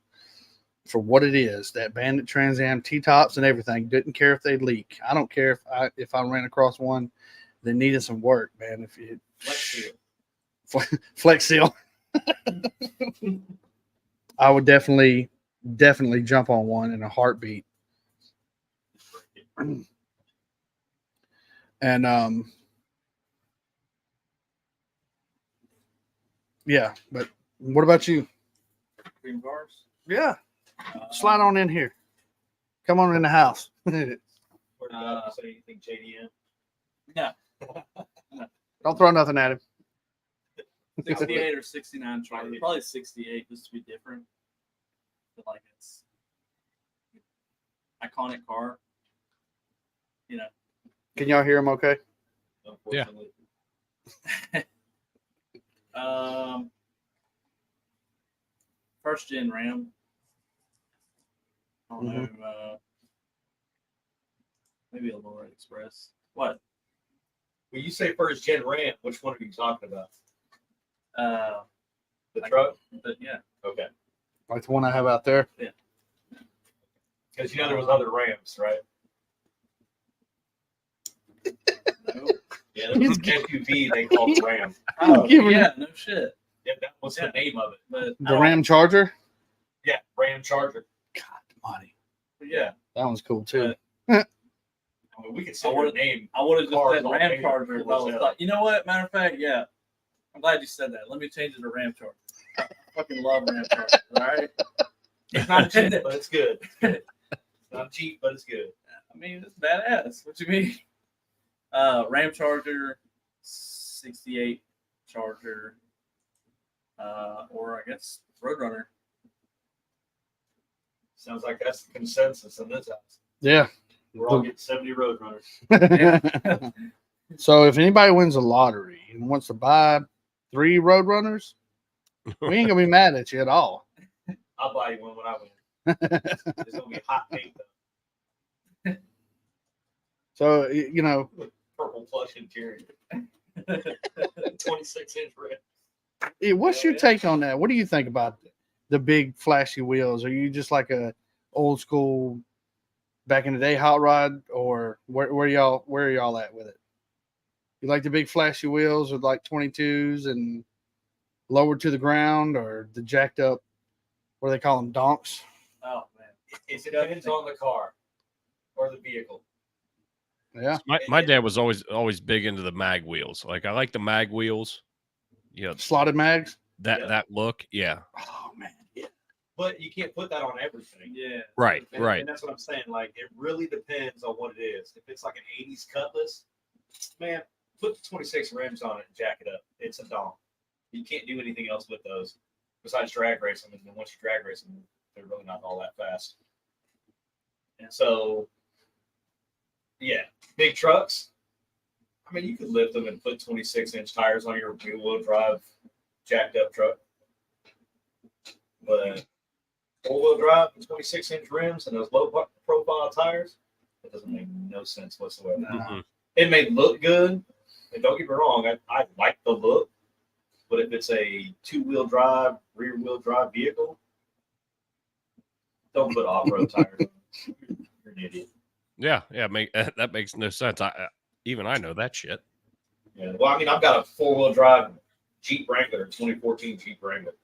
for what it is, that Bandit Trans Am T-tops and everything, didn't care if they leak. I don't care if I ran across one that needed some work, man. If it Flex Seal. I would definitely jump on one in a heartbeat. And yeah, but what about you? Dream cars? Yeah. Slide on in here. Come on in the house. Say anything, JDM? No. Don't throw nothing at him. 68 or 69 Charlie. Probably 68 just to be different. But like it's iconic car. Can y'all hear him okay? Unfortunately. First gen Ram. I don't know. Maybe a Little Red Express. What? When you say first gen Ram, which one are you talking about? The Like, truck? But yeah. Okay. Like the one I have out there? Yeah. Because there was other Rams, right? No. Yeah, there was an SUV they called the Ram. Oh, Giving- yeah, no shit. Yeah, that was the name of it. But The Ram Charger? Yeah, Ram Charger. God, money. But yeah. That one's cool too. I I mean, we could I say would've- her name. I would have just Cars said all Ram day. Charger. If I was like, you know what? Matter of fact, yeah. I'm glad you said that. Let me change it to Ram Charger. I fucking love Ram Charger. All right. It's not cheap, but it's good. It's not cheap, but it's good. I mean, it's badass. What you mean? Ram Charger, 68 Charger, or I guess Roadrunner. Sounds like that's the consensus in this house. Yeah. We're all getting 70 Roadrunners. So if anybody wins the lottery and wants to buy 3 Roadrunners, we ain't gonna be mad at you at all. I'll buy you one when I win. It's gonna be hot pink though. So you know, Purple plush interior. 26-inch rim. what's your take on that? What do you think about the big flashy wheels? Are you just like a old school back in the day hot rod, or where are y'all at with it? You like the big flashy wheels with like 22s and lowered to the ground, or the jacked up, what do they call them, donks? Oh man, It depends on the car or the vehicle. Yeah. My dad was always big into the mag wheels. Like I like the mag wheels. You know, Slotted mags. that look. Yeah. Oh man. Yeah. But you can't put that on everything. yeah. Right. And, Right. And that's what I'm saying. Like, it really depends on what it is. If it's like an 80s Cutlass, man, put the 26 rims on it and jack it up. It's a donk. You can't do anything else with those besides drag race them. And then once you drag race them, they're really not all that fast. And so, yeah, big trucks. I mean, you could lift them and put 26-inch tires on your wheel drive jacked up truck. But four-wheel drive and 26-inch rims and those low-profile tires, it doesn't make no sense whatsoever. Mm-hmm. It may look good, and don't get me wrong, I like the look, but if it's a two-wheel drive, rear-wheel drive vehicle, don't put off-road tires on it. You're an idiot. Yeah. That makes no sense. I know that shit. Yeah. Well, I mean, I've got a four-wheel drive Jeep Wrangler, 2014 Jeep Wrangler,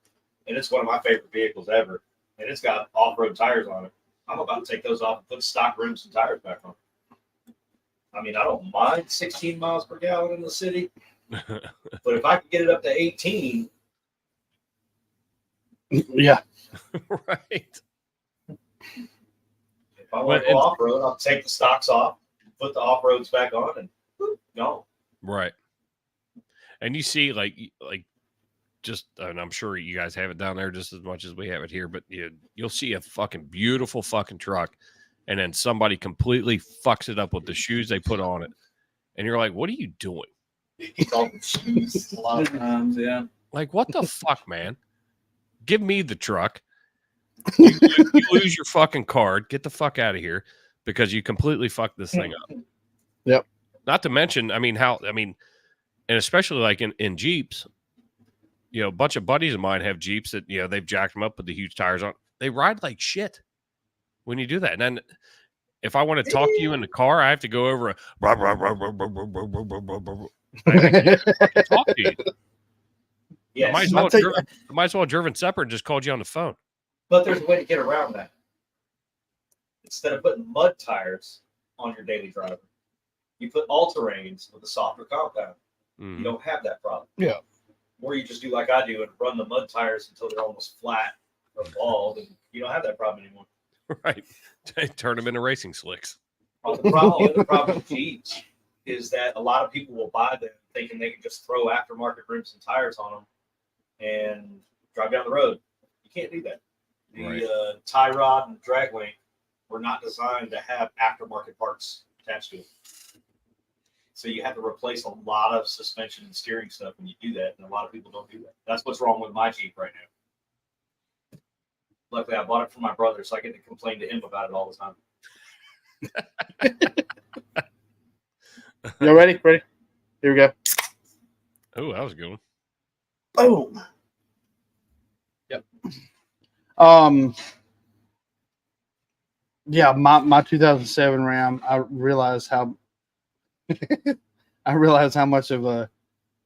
and it's one of my favorite vehicles ever. And it's got off-road tires on it. I'm about to take those off and put stock rims and tires back on. I mean, I don't mind 16 miles per gallon in the city, but if I could get it up to 18, Yeah. Right. if I want to go off-road, I'll take the stocks off, put the off-roads back on, and whoop, go. Right. And you see, like just, and I'm sure you guys have it down there just as much as we have it here, but you'll see a fucking beautiful fucking truck, and then somebody completely fucks it up with the shoes they put on it, and you're like, what are you doing? It's all the shoes. A lot of times, yeah. Like, what the fuck, man? Give me the truck. You lose your fucking card. Get the fuck out of here because you completely fucked this thing up. Yep. Not to mention, and especially like in Jeeps, a bunch of buddies of mine have Jeeps that, they've jacked them up with the huge tires on. They ride like shit when you do that. And then if I want to talk to you in the car, I have to go over I can't fucking talk to you. Yes. I might as well have driven separate and just called you on the phone. But there's a way to get around that. Instead of putting mud tires on your daily driver, you put all-terrains with a softer compound. Mhm. You don't have that problem. Yeah. Or you just do like I do and run the mud tires until they're almost flat or bald, and you don't have that problem anymore. Right. Turn them into racing slicks. The other problem with Jeeps is that a lot of people will buy them thinking they can just throw aftermarket rims and tires on them and drive down the road. You can't do that. The tie rod and drag link were not designed to have aftermarket parts attached to it. So you have to replace a lot of suspension and steering stuff when you do that, and a lot of people don't do that. That's what's wrong with my Jeep right now. Luckily, I bought it for my brother, so I get to complain to him about it all the time. You ready? Ready? Here we go. Oh, that was a good one. Boom. Yep. Yeah, my 2007 Ram, I realized how much of a,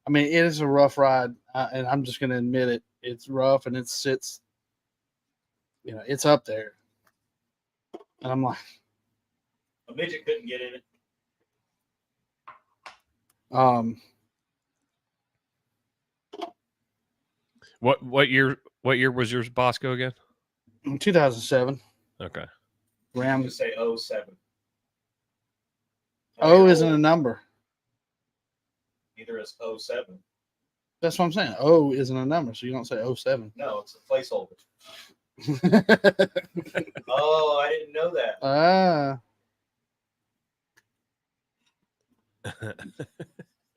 it is a rough ride, and I'm just going to admit it. It's rough, and it sits, it's up there. And I'm like, A midget couldn't get in it. What year was yours Bosco again? In 2007, Okay. I'm Ram. gonna say 07. O isn't a number. Neither is 07. That's what I'm saying. O isn't a number, so you don't say 07. No, it's a placeholder. Oh, I didn't know that.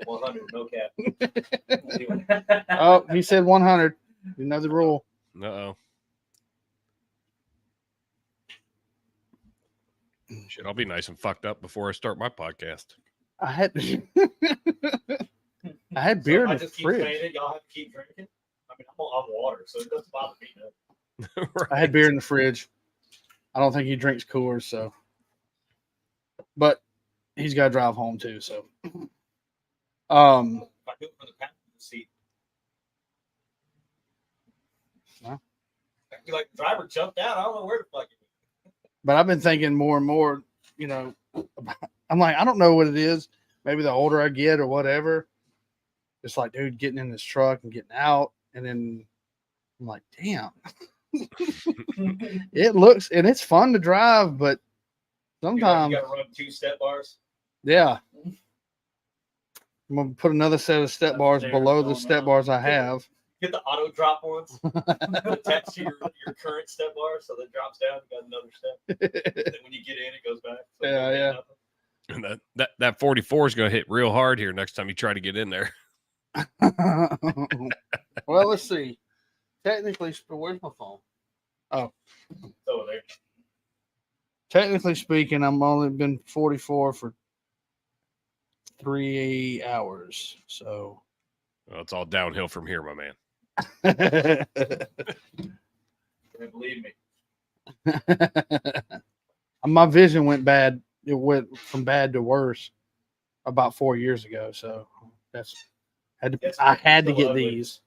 100, no cap. Oh, he said 100. You know the rule. Uh-oh. Shit, I'll be nice and fucked up before I start my podcast. I had beer in I the just keep fridge. saying it. Y'all have to keep drinking. I mean, I'm on water, so it doesn't bother me. No. Right. I had beer in the fridge. I don't think he drinks Coors, so. But he's got to drive home too, so. If I do it from the passenger seat, Huh? I feel like the driver jumped out. I don't know where the fuck he went. But I've been thinking more and more, I'm like, I don't know what it is. Maybe the older I get or whatever. It's like, dude, getting in this truck and getting out. And then I'm like, damn. It looks, and it's fun to drive, but sometimes, You got to run 2 step bars. yeah. I'm going to put another set of step bars Upstairs below the going step up. bars I have. Get the auto drop ones attached to your current step bar, so that it drops down. You got another step. And then when you get in, it goes back. So Yeah, you yeah. don't And that 44 is going to hit real hard here next time you try to get in there. Well, let's see. Technically, where's my phone? Oh, get over there. technically speaking, I'm only been 44 for 3 hours. So Well, it's all downhill from here, my man. And believe me, my vision went bad. It went from bad to worse about 4 years ago. So I had to still get ugly. these.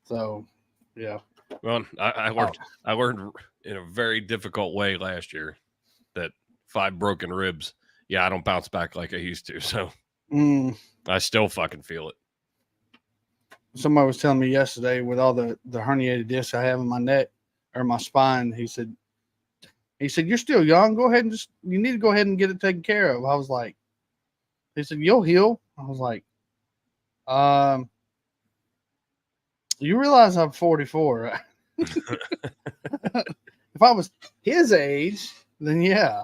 So, yeah. Well, I learned in a very difficult way last year that 5 broken ribs. Yeah, I don't bounce back like I used to. So I still fucking feel it. Somebody was telling me yesterday with all the herniated discs I have in my neck or my spine. He said, you're still young. Go ahead and you need to go ahead and get it taken care of. I was like, he said, you'll heal. I was like, you realize I'm 44, right? If I was his age, then yeah.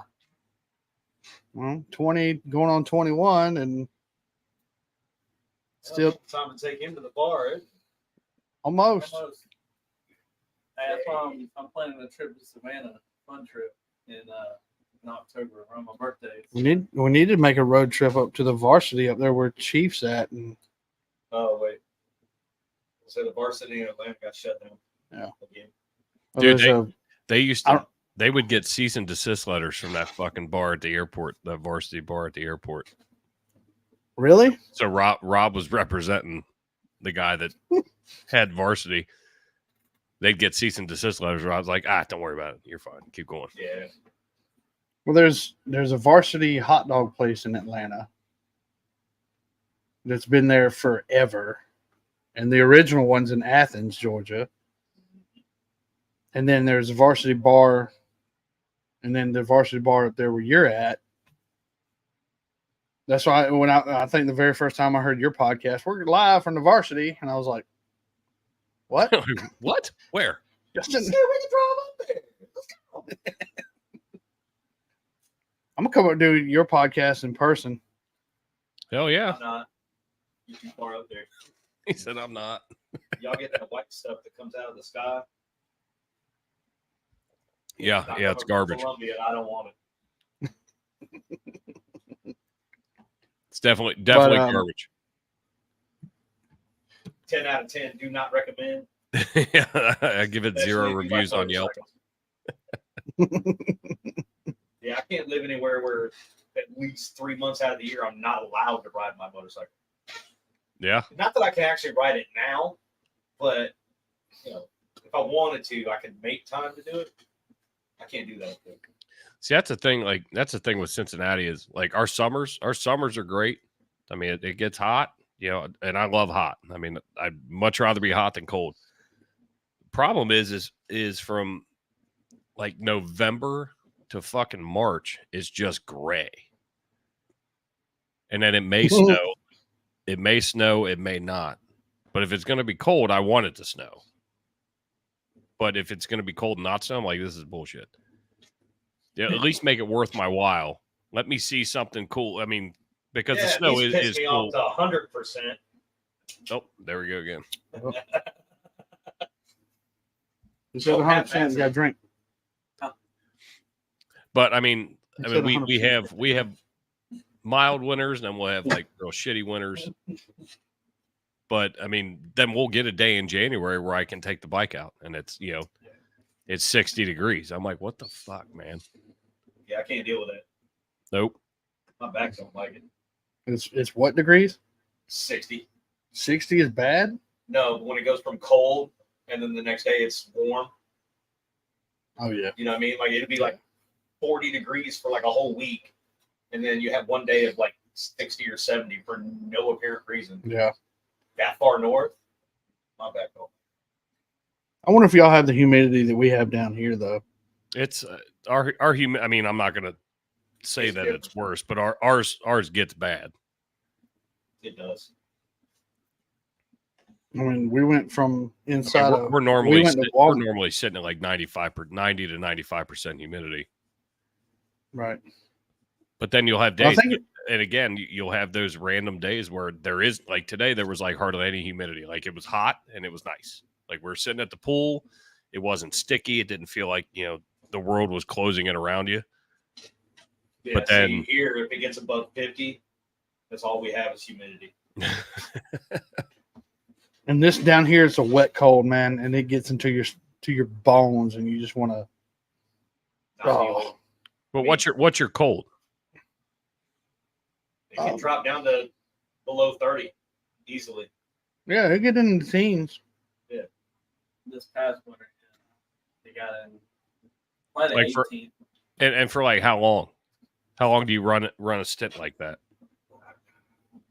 Well, 20 going on 21 and still time to take him to the bar. almost. Hey, that's why I'm planning a trip to Savannah, fun trip in October around my birthday. We need to make a road trip up to the varsity up there where Chief's at, and Oh wait, so the varsity in Atlanta got shut down. Yeah. Again. Dude, they used to. They would get cease and desist letters from that fucking bar at the airport, the varsity bar at the airport. really? So Rob was representing the guy that had varsity. They'd get cease and desist letters. Rob's like, don't worry about it. You're fine. Keep going. Yeah. Well, there's a varsity hot dog place in Atlanta that's been there forever, and the original one's in Athens, Georgia. And then there's a varsity bar, and then the varsity bar up there where you're at. That's why I think the very first time I heard your podcast, we're live from the varsity, and I was like, "What? What? Where?" Justin, Yeah, we can drive up there. Let's go. I'm gonna come up and do your podcast in person. Hell yeah. I'm not. You're too far up there. He said, "I'm not." Y'all get that white stuff that comes out of the sky. Yeah, I'm it's from garbage. Columbia, and I don't want it. It's definitely garbage. 10 out of 10. Do not recommend. Yeah, I give it 0 Especially if you reviews like on Yelp. motorcycles. Yeah, I can't live anywhere where at least 3 months out of the year I'm not allowed to ride my motorcycle. Yeah. Not that I can actually ride it now, but if I wanted to, I could make time to do it. I can't do that. See, that's the thing. Like, that's the thing with Cincinnati is like our summers are great. I mean, it gets hot, you know, and I love hot. I mean, I'd much rather be hot than cold. Problem is from like November to fucking March is just gray. And then it may snow. It may snow, it may not. But if it's going to be cold, I want it to snow. But if it's going to be cold and not snow, I'm like, this is bullshit. Yeah, at least make it worth my while. Let me see something cool. I mean, because the snow is me cool. off to 100%. Oh, there we go again. You said 100%. You got to drink. But I mean, we have mild winters, and then we'll have like real shitty winters. But I mean, then we'll get a day in January where I can take the bike out, and it's, you know, it's 60 degrees. I'm like, what the fuck, man? Yeah, I can't deal with it. Nope. My back don't like it. It's what degrees? 60. 60 is bad? No, when it goes from cold and then the next day it's warm. Oh, yeah. You know what I mean? Like, it'd be like 40 degrees for like a whole week. And then you have one day of like 60 or 70 for no apparent reason. Yeah. That far north, my back don't. I wonder if y'all have the humidity that we have down here, though. It's our human. I mean, I'm not gonna say It's that different. it's worse, but ours gets bad. It does. I mean, we went from inside of. We're normally we went to we're Walmart. normally sitting at like 90 to 95% humidity. Right. But then you'll have Well, I days, think and again, you'll have those random days where there is, like today, there was like hardly any humidity. Like it was hot and it was nice. Like we're sitting at the pool, it wasn't sticky. It didn't feel like, you know, the world was closing in around you. Yeah, But then- see, here, if it gets above 50, that's all we have is humidity. and this down here is a wet cold, man, and it gets into your bones, and you just want to. Oh. But what's your cold? It can drop down to below 30 easily. Yeah, it get in the teens. This past winter, they got in quite Like 18. And for like how long? How long do you run a stint like that?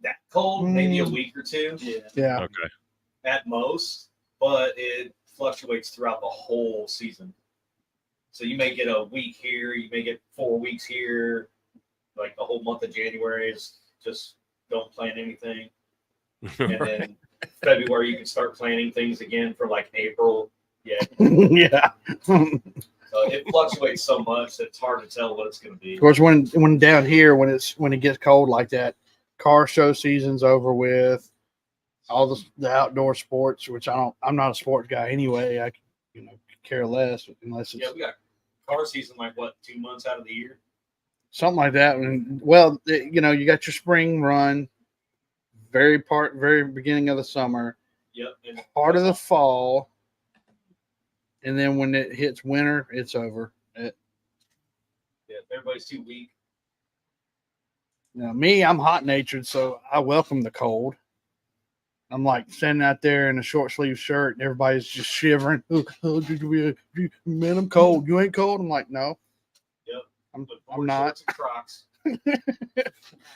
That cold, maybe a week or two Yeah. Okay. at most, but it fluctuates throughout the whole season. So you may get a week here, you may get 4 weeks here. Like the whole month of January is just don't plan anything. And then February you can start planning things again for like April. Yeah. Yeah. So it fluctuates so much that it's hard to tell what it's going to be. Of course, when down here, when it gets cold like that, car show season's over with. All the outdoor sports, which I'm not a sports guy anyway. I care less unless it's We got car season like what, 2 months out of the year? something like that. And well, you got your spring run, very beginning of the summer, Yep. And part of the fall, and then when it hits winter, it's over. everybody's too weak. Now, me, I'm hot natured, so I welcome the cold. I'm like standing out there in a short sleeve shirt, and everybody's just shivering. Man, I'm cold. You ain't cold? I'm like, no. Yep. I'm not. Shorts and Crocs.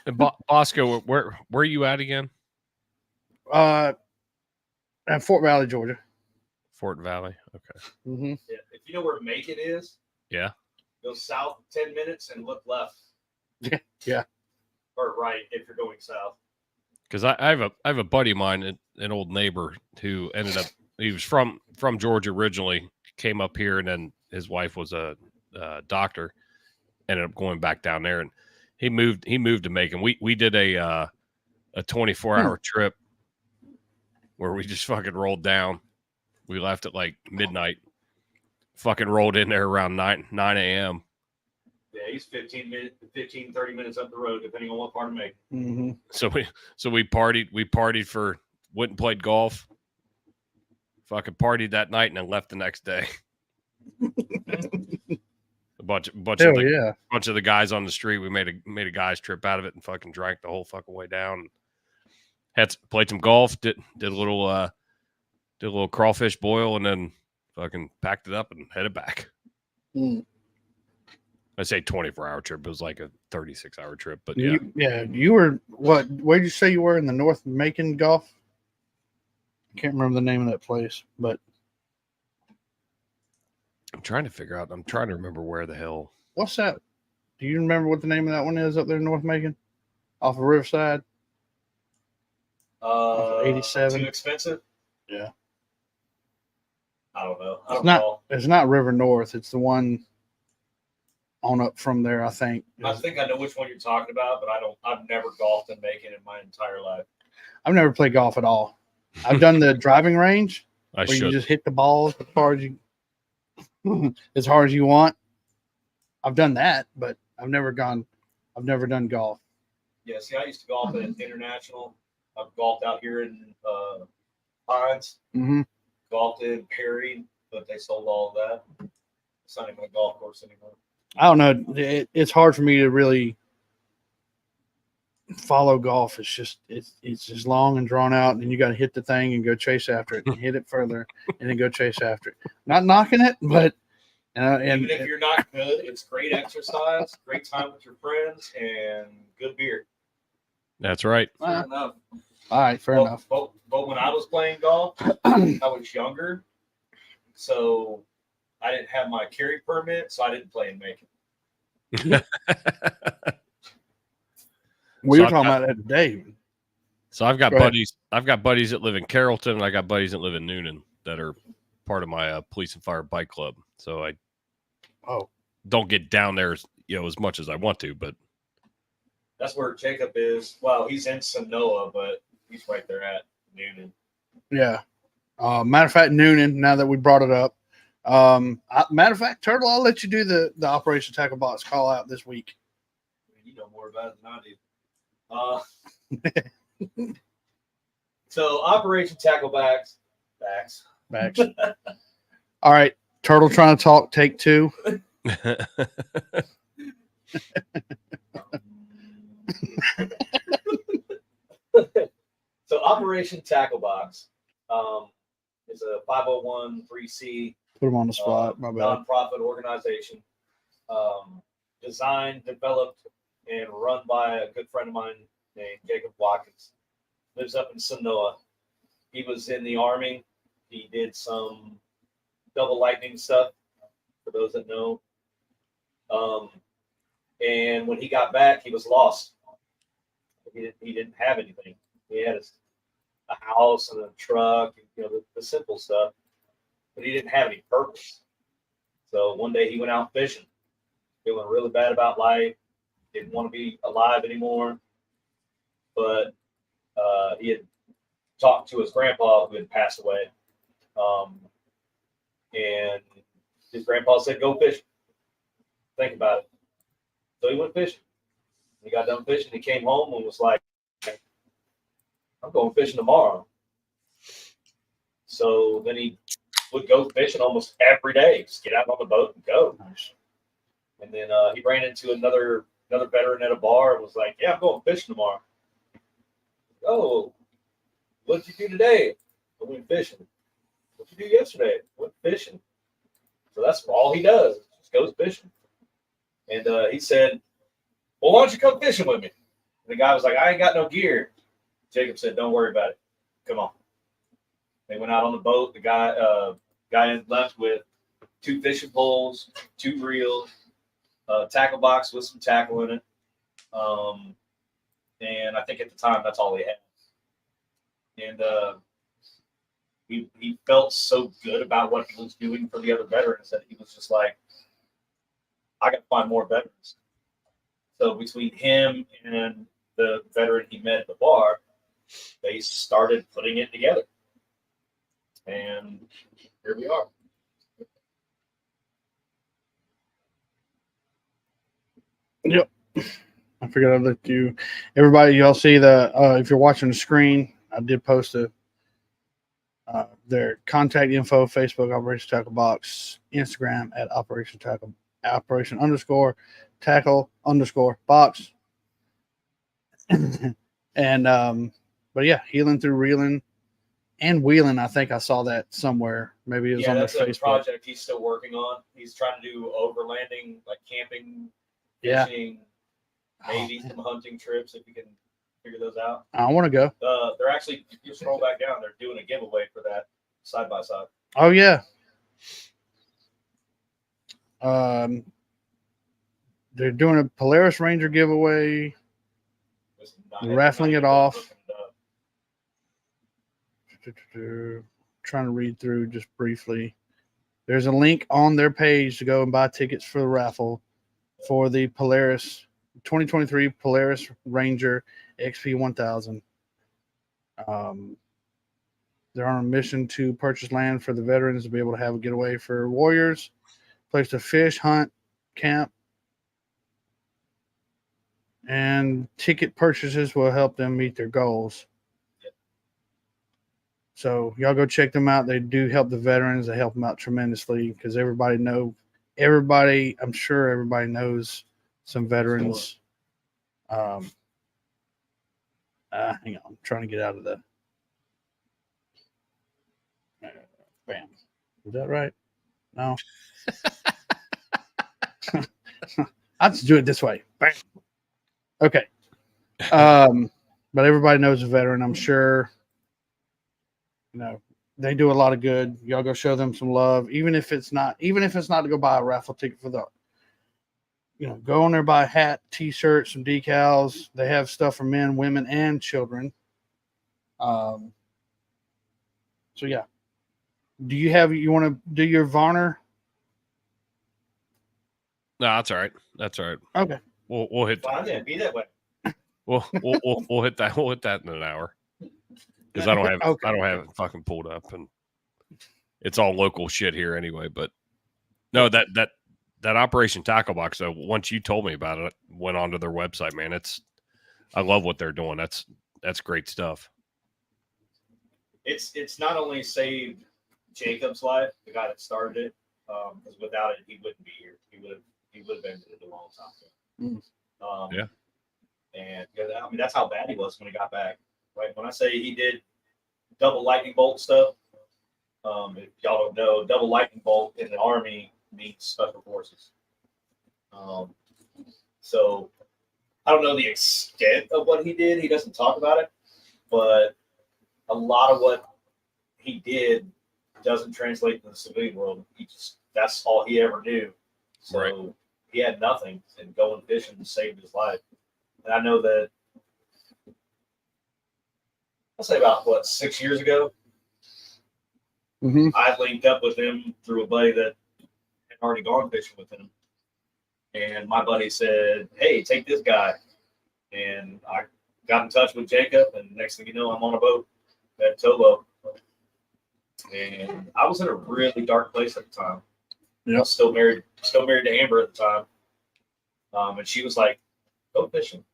And Bosco, where are you at again? At Fort Valley, Georgia. Fort Valley. Okay. Mm-hmm. Yeah. If you know where Macon is, Yeah. go south 10 minutes and look left. Yeah. Or right if you're going south. Because I have a buddy of mine, an old neighbor, who ended up, he was from Georgia originally, came up here, and then his wife was a doctor, ended up going back down there, and he moved to Macon. We did a 24-hour trip where we just fucking rolled down. We left at like midnight, fucking rolled in there around 9 a.m. Yeah, he's 30 minutes up the road, depending on what part of Macon. Mm-hmm. So we partied went and played golf, fucking partied that night, and then left the next day. a bunch of the guys on the street. We made a guy's trip out of it and fucking drank the whole fucking way down. Played some golf, did a little crawfish boil, and then fucking packed it up and headed back. Mm. I say 24-hour trip. It was like a 36-hour trip, but yeah. You were what? Where did you say you were in the North Macon Golf? I can't remember the name of that place, but I'm trying to remember where the hell. what's that? Do you remember what the name of that one is up there in North Macon, off of Riverside? Off of 87. Too expensive? Yeah. I don't know. It's not River North. It's the one on up from there, I think. I think I know which one you're talking about, but I've never golfed in Macon in my entire life. I've never played golf at all. I've done the driving range where you just hit the ball as hard as you want. I've done that, but I've never done golf. Yeah, see, I used to golf at International. I've golfed out here in Pines. Mm-hmm. Golfed in Perry, but they sold all of that. It's not even a golf course anymore. I don't know. It's hard for me to really follow golf. It's just long and drawn out, and you got to hit the thing and go chase after it, and hit it further, and then go chase after it. Not knocking it, but even if you're not good, it's great exercise, great time with your friends, and good beer. That's right. Fair enough. All right, fair enough. But when I was playing golf, I was younger, so I didn't have my carry permit, so I didn't play in Macon. We were talking about that today. So I've got buddies. I've got buddies that live in Carrollton, and I got buddies that live in Noonan that are part of my police and fire bike club. So I don't get down there, as much as I want to, but that's where Jacob is. Well, he's in Sonoa, but he's right there at Noonan. Yeah. Matter of fact, Noonan. Now that we brought it up, matter of fact, Turtle, I'll let you do the Operation Tackle Box call out this week. You know more about it than I do. So Operation Tackle Backs. All right, Turtle trying to talk. Take two. So Operation Tackle Box is a 501(c)(3) Put him on the spot. My bad. Nonprofit organization, designed, developed, and run by a good friend of mine named Jacob Watkins. Lives up in Sonoa. He was in the Army. He did some double lightning stuff, for those that know. And when he got back, he was lost. He didn't have anything. He had a house and a truck, the simple stuff, but he didn't have any purpose. So one day he went out fishing, feeling really bad about life, didn't want to be alive anymore. But he had talked to his grandpa who had passed away. And his grandpa said, go fishing. Think about it. So he went fishing. He got done fishing. He came home and was like, I'm going fishing tomorrow. So then he would go fishing almost every day. Just get out on the boat and go. And then he ran into another veteran at a bar and was like, yeah, I'm going fishing tomorrow. Oh, what did you do today? I went fishing. What did you do yesterday? I went fishing. So that's all he does. Just goes fishing. And he said, well, why don't you come fishing with me? And the guy was like, I ain't got no gear. Jacob said, don't worry about it. Come on. They went out on the boat. The guy left with 2 fishing poles, 2 reels, a tackle box with some tackle in it. And I think at the time, that's all he had. And he felt so good about what he was doing for the other veterans that he was just like, I got to find more veterans. So between him and the veteran he met at the bar, they started putting it together. And here we are. Yep. I figured I'd let you, everybody, y'all see if you're watching the screen, I did post their contact info, Facebook, Operation Tackle Box, Instagram at Operation Tackle _tackle_box. And but yeah, healing through reeling. and Wheeling. I think I saw that somewhere. Maybe it was on their that's a Facebook. project he's still working on. He's trying to do overlanding, like camping, Yeah. fishing, Oh, maybe man. some hunting trips if you can figure those out. I want to go. They're actually, if you scroll back down, they're doing a giveaway for that side by side. Oh yeah. They're doing a Polaris Ranger giveaway. Raffling it off. Trying to read through just briefly. There's a link on their page to go and buy tickets for the raffle for the Polaris 2023 Polaris Ranger XP 1000. They're on a mission to purchase land for the veterans to be able to have a getaway for warriors, place to fish, hunt, camp, and ticket purchases will help them meet their goals. So y'all go check them out. They do help the veterans. They help them out tremendously because I'm sure everybody knows some veterans. Hang on, I'm trying to get out of the. Bam. Is that right? No. I'll just do it this way. Bam. Okay. But everybody knows a veteran, I'm sure. They do a lot of good. Y'all go show them some love, even if it's not to go buy a raffle ticket for the, go on there, buy a hat, t-shirt, some decals. They have stuff for men, women, and children. So yeah. You want to do your Varner? No, that's all right. That's all right. Okay. We'll hit Fine, that. be that way. We'll hit that. We'll hit that in an hour. Because I don't have Okay. I don't have it fucking pulled up, and it's all local shit here anyway. But no, that Operation Tackle Box. So once you told me about it, I went onto their website. Man, I love what they're doing. That's great stuff. It's not only saved Jacob's life, the guy that started it, because without it he wouldn't be here. He would have ended it a long time ago. Yeah. And I mean that's how bad he was when he got back. Right. When I say he did double lightning bolt stuff, if y'all don't know, double lightning bolt in the Army means special forces. So I don't know the extent of what he did. He doesn't talk about it, but a lot of what he did doesn't translate to the civilian world. That's all he ever knew. So Right. He had nothing, and going fishing saved his life. And I know that I'll say about 6 years ago, Mm-hmm. I linked up with him through a buddy that had already gone fishing with him. And my buddy said, "Hey, take this guy." And I got in touch with Jacob, and next thing you know, I'm on a boat at Tobo. And I was in a really dark place at the time. Yeah. I was still married to Amber at the time. And she was like, "Go fishing."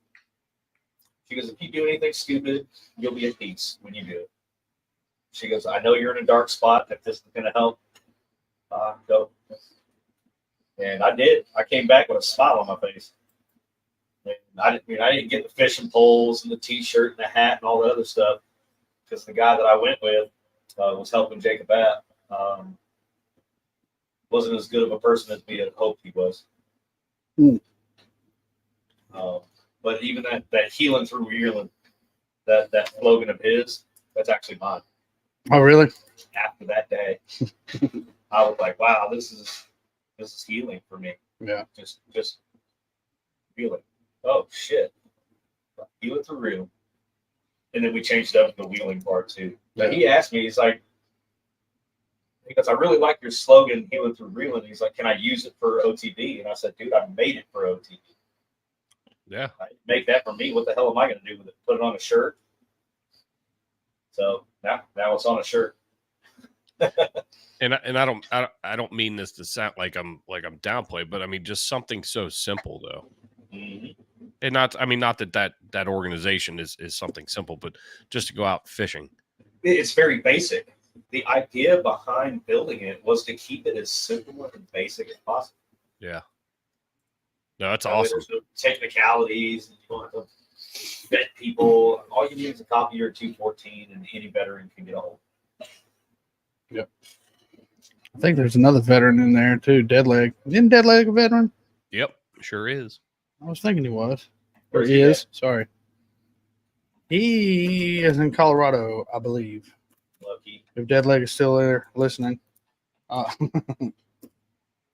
She goes, "If you do anything stupid, you'll be at peace when you do it." She goes, "I know you're in a dark spot. If this is going to help, go." And I did. I came back with a smile on my face. And I didn't get the fishing poles and the T-shirt and the hat and all the other stuff because the guy that I went with was helping Jacob out. Wasn't as good of a person as we had hoped he was. Mm. But even that healing through reeling, that slogan of his, that's actually mine. Oh, really? After that day, I was like, "Wow, this is healing for me." Yeah. Just feeling. Oh shit, healing through real. And then we changed up the wheeling part too. But he asked me, he's like, because I really like your slogan, healing through reeling. He's like, "Can I use it for OTB?" And I said, "Dude, I made it for OTB. Yeah. I didn't make that for me. What the hell am I going to do with it? Put it on a shirt?" So now it's on a shirt. And I don't mean this to sound like I'm downplaying, but I mean just something so simple though. Mm-hmm. And not that organization is something simple, but just to go out fishing. It's very basic. The idea behind building it was to keep it as simple and basic as possible. Yeah. No, that's That way awesome. There's no technicalities. You don't have to vet people. All you need is a copy of your 214, and any veteran can get a hold. I think there's another veteran in there too. Deadleg. Isn't Deadleg a veteran? Yep, sure is. I was thinking he was. Or Where's he he is. Sorry. He is in Colorado, I believe. Lucky. If Deadleg is still there listening.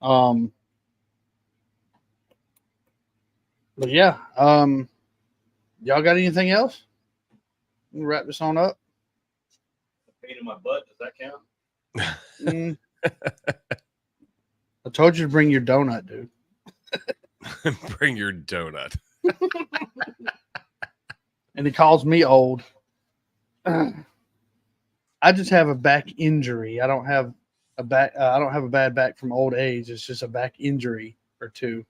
Um, but yeah, y'all got anything else? We'll wrap this on up. Pain in my butt. Does that count? Mm. I told you to bring your donut, dude. Bring your donut. And he calls me old. I just have a back injury. I don't have a back. I don't have a bad back from old age. It's just a back injury or two.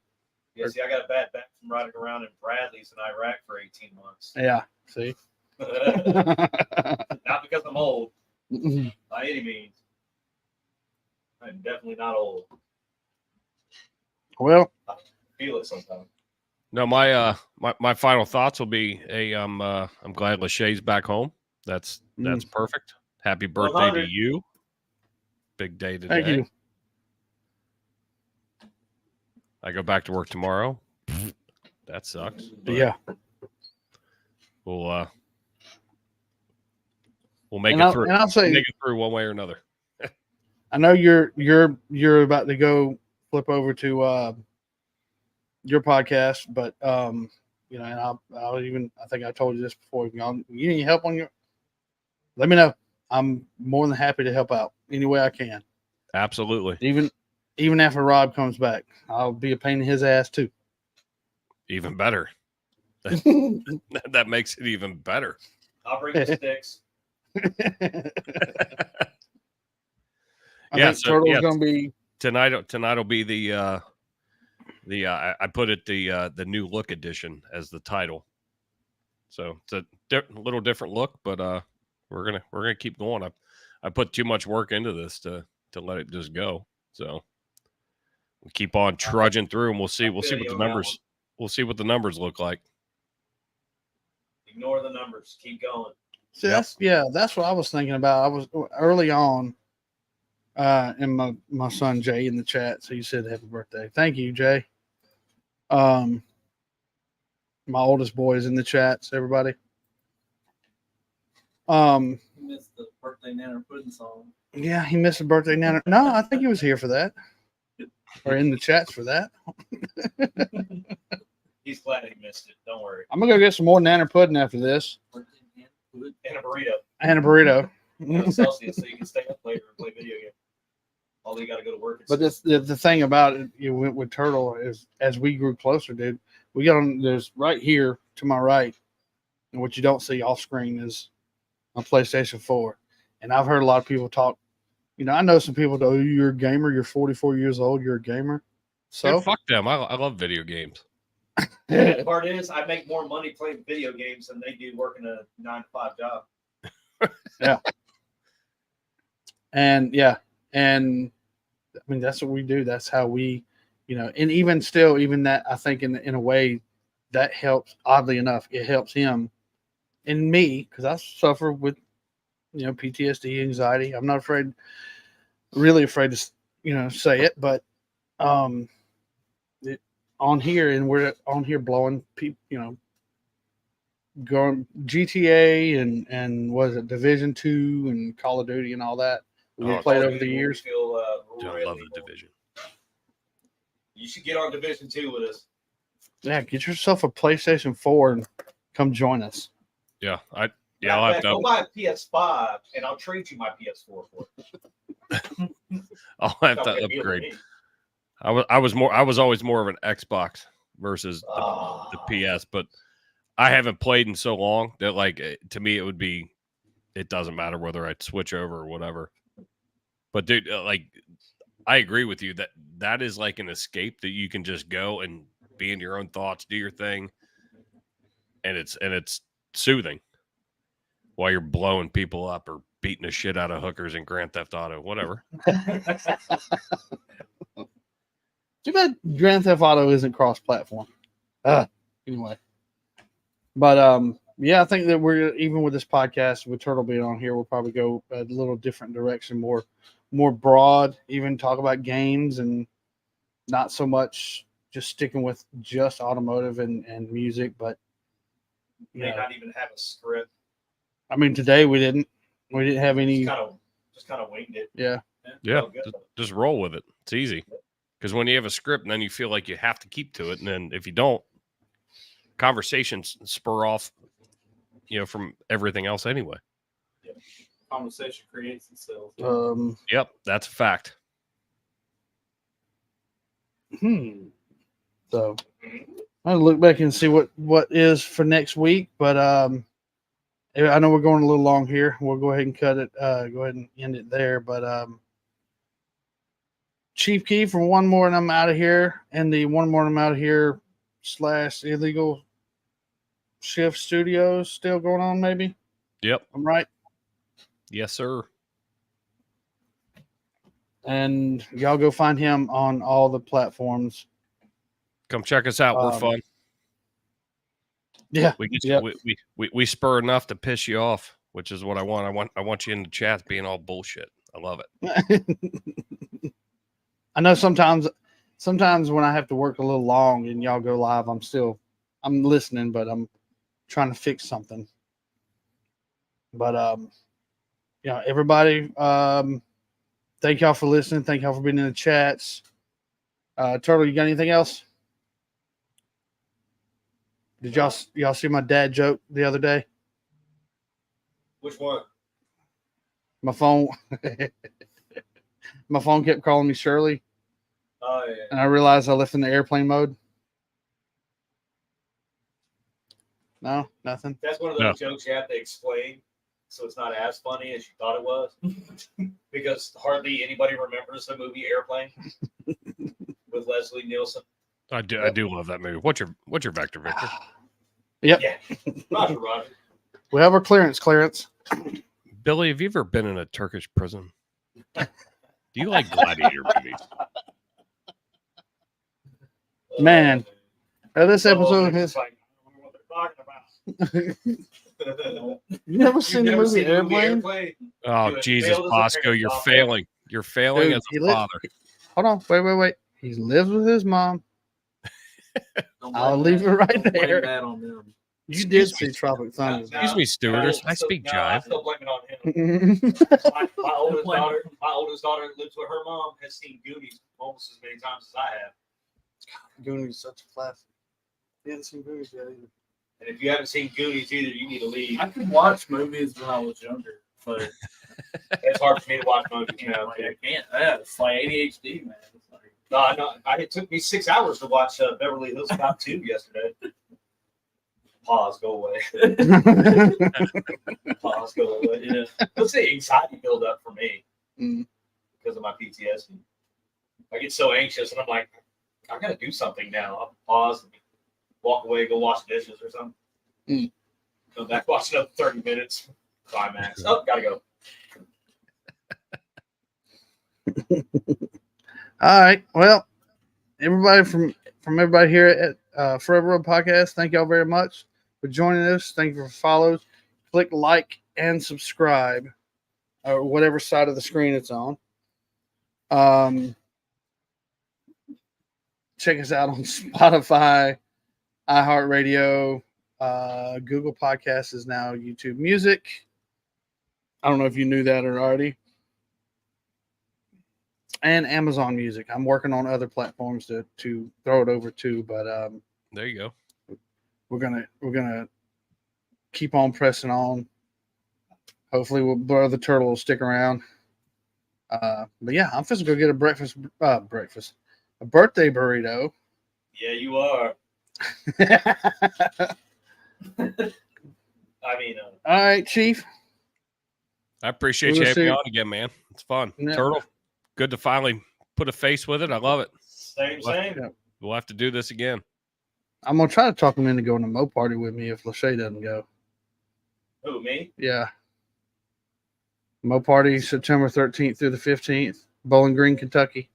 Yeah, see, I got a bad back from riding around in Bradley's in Iraq for 18 months. Yeah. See. Not because I'm old, by any means. I'm definitely not old. Well, I feel it sometimes. No, my final thoughts will be: I'm glad Lachey's back home. That's perfect. Happy birthday 100. to you. Big day today. thank you. I go back to work tomorrow. That sucks. But Yeah. We'll make And it I'll- through. and I'll say- make it through one way or another. I know you're about to go flip over to your podcast, but you know, and I think I told you this before. You need help on your? Let me know. I'm more than happy to help out any way I can. Absolutely. Even after Rob comes back, I'll be a pain in his ass too. Even better. That makes it even better. I'll bring the sticks. I think Turtle's gonna be Tonight will be the I put it the new look edition as the title. So it's a little different look, but we're gonna keep going. I put too much work into this to let it just go. So we'll keep on trudging through, and we'll see what the numbers what the numbers look like. Ignore the numbers. Keep going. See, that's what I was thinking about. I was early on, and my son Jay in the chat, so you said happy birthday. Thank you, Jay. My oldest boy is in the chats, everybody. You missed the birthday Nanner Pudding song. Yeah, he missed a birthday now. No, I think he was here for that. Or in the chats for that. He's glad he missed it. Don't worry. I'm gonna go get some more nanner pudding after this. Birthday Nanner Pudding. And a burrito. And a burrito. And a Celsius so you can stay up later and play video games. Although you got to go to work. But the thing about it with Turtle is, as we grew closer, dude, we got on. There's right here to my right, and what you don't see off screen is a PlayStation 4. And I've heard a lot of people talk. You know, I know some people go, "Oh, you're a gamer. You're 44 years old. You're a gamer." So Dude, fuck them. I love video games. The part is, I make more money playing video games than they do working a 9-to-5 job. yeah, and I mean that's what we do. That's how we, you know, and even still, even that, I think in a way that helps. Oddly enough, it helps him and me because I suffer with, you know, PTSD, anxiety. I'm not really afraid to, you know, say it, but on here, and we're on here blowing people, you know, going GTA and what is it, Division 2 and Call of Duty and all that. We played over the years. I love the Division. You should get on Division 2 with us. Yeah, get yourself a PlayStation 4 and come join us. Yeah, I'll have to. Go buy a PS5 and I'll trade you my PS4 for it. I'll have to upgrade. I was always more of an Xbox versus the PS, but I haven't played in so long that, like, to me it doesn't matter whether I switch over or whatever. But dude, like, I agree with you that is like an escape that you can just go and be in your own thoughts, do your thing, and it's soothing while you're blowing people up or beating the shit out of hookers in Grand Theft Auto, whatever. Too bad Grand Theft Auto isn't cross-platform. Anyway, but Yeah, I think that we're even with this podcast with Turtle being on here, we'll probably go a little different direction, more broad, even talk about games and not so much just sticking with just automotive and music. But May not even have a script. I mean, today we didn't have any. Just kind of winged it. Yeah. Yeah, Felt good. just roll with it. It's easy. Because when you have a script, and then you feel like you have to keep to it, and then if you don't, conversations spur off, from everything else anyway. Conversation creates itself. Yep, that's a fact. So I'll look back and see what is for next week. But I know we're going a little long here. We'll go ahead and cut it. Go ahead and end it there. But Chief Key for One More and I'm Out of Here, and the One More and I'm Out of Here / Illegal Shift Studios still going on. Maybe. Yep, I'm right. Yes, sir. And y'all go find him on all the platforms. Come check us out. We're fun. Yeah, we spur enough to piss you off, which is what I want. I want you in the chat being all bullshit. I love it. I know sometimes when I have to work a little long and y'all go live, I'm listening, but I'm trying to fix something. But everybody, thank y'all for listening. Thank y'all for being in the chats. Turtle, you got anything else? Did y'all see my dad joke the other day? Which one? My phone kept calling me Shirley. Oh yeah. And I realized I left in the airplane mode. No, nothing. That's one of those jokes you have to explain, so it's not as funny as you thought it was. Because hardly anybody remembers the movie Airplane with Leslie Nielsen. I do love that movie. What's your vector, Victor? Yep. Yeah. Roger. We have our clearance. Billy, have you ever been in a Turkish prison? Do you like gladiator movies? Man, this episode is. Like, I don't know what they're talking about. You never seen the movie seen Airplane? Dude, Oh, it Jesus, failed as a Bosco, parent, you're Bosco. failing. You're failing Dude, as a father. Hold on. Wait. He lives with his mom. Don't I'll blame leave that- it right don't blame there. that on them. You did see Tropic Thunder. Excuse me, stewardess. I speak I jive. still blame it on him. My oldest daughter lives with her mom, has seen Goonies almost as many times as I have. Goonies is such a classic. You haven't seen Goonies yet either. And if you haven't seen Goonies either, you need to leave. I could watch movies when I was younger, but It's hard for me to watch movies now. I can't. Yeah, it's like ADHD, man. It's like, No, it took me 6 hours to watch Beverly Hills Cop 2 yesterday. Pause, go away. Pause, go away. yeah. Let's say anxiety build up for me Mm. because of my PTSD. I get so anxious and I'm like, I gotta do something now. I'll pause and walk away, go wash dishes or something. Mm. Come back, watch another 30 minutes. Climax. Oh, gotta go. All right. Well, everybody from everybody here at Forever Road Podcast, thank y'all very much for joining us. Thank you for follows. Click like and subscribe, or whatever side of the screen it's on. Check us out on Spotify, iHeartRadio, Google Podcasts is now YouTube Music. I don't know if you knew that already. And Amazon Music. I'm working on other platforms to throw it over to, but There you go. we're gonna keep on pressing on. Hopefully, Brother Turtle will stick around. But yeah, I'm just gonna go get a birthday burrito. Yeah, you are. I mean, All right, Chief. I appreciate We'll you having see. me on again, man. It's fun. Yeah. Turtle, good to finally put a face with it. I love it. same. Yeah. We'll have to do this again. I'm gonna try to talk him into going to Mo Party with me if Lachey doesn't go. Who, me? Yeah. Mo Party, September 13th through the 15th, Bowling Green, Kentucky.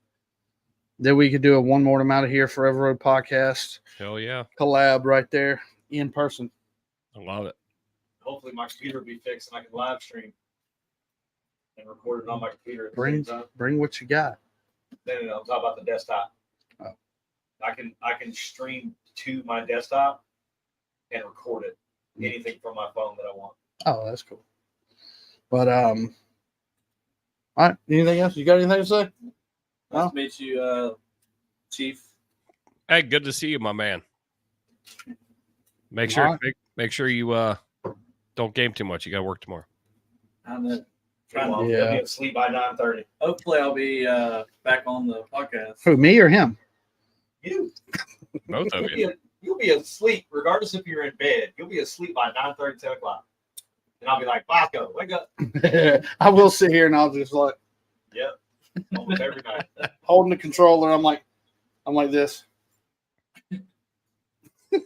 Then we could do a One More Out of Here Forever Road podcast Hell yeah. collab right there in person. I love it. hopefully my computer will be fixed and I can live stream and record it on my computer at the Bring same time. bring what you got. No, I'm talking about the desktop. Oh. I can stream to my desktop and record it. Anything from my phone that I want. Oh, that's cool. But all right. Anything else? You got anything to say? Nice to meet you, Chief. Hey, good to see you, my man. Make All sure right. make sure you don't game too much. You got to work tomorrow. I'm Trying to Yeah. be asleep by 9:30. hopefully I'll be back on the podcast. Who, me or him? You. Both of you. You'll be asleep regardless if you're in bed. You'll be asleep by 9:30, 10 o'clock. And I'll be like, Bosco, wake up. I will sit here and I'll just like Yep. Almost every night. holding the controller. I'm like this. I'm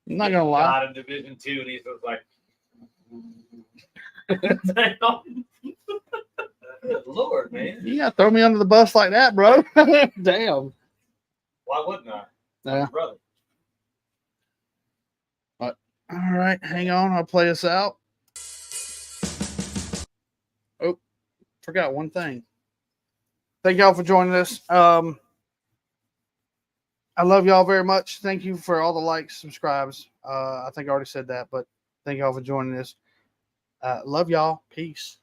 not gonna lie. Not in Division 2, and he's just like, damn. Good Lord, man. You gotta throw me under the bus like that, bro. Damn. Why wouldn't I? Yeah. Brother. All right, hang on. I'll play us out. Oh, forgot one thing. Thank y'all for joining us. I love y'all very much. Thank you for all the likes, subscribes. I think I already said that, but thank y'all for joining us. Love y'all. Peace.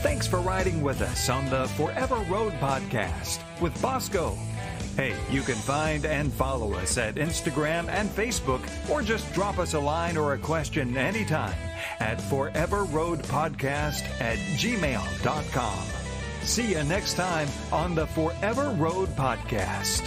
Thanks for riding with us on the Forever Road podcast with Bosco. Hey, you can find and follow us at Instagram and Facebook, or just drop us a line or a question anytime at foreverroadpodcast@gmail.com. See you next time on the Forever Road podcast.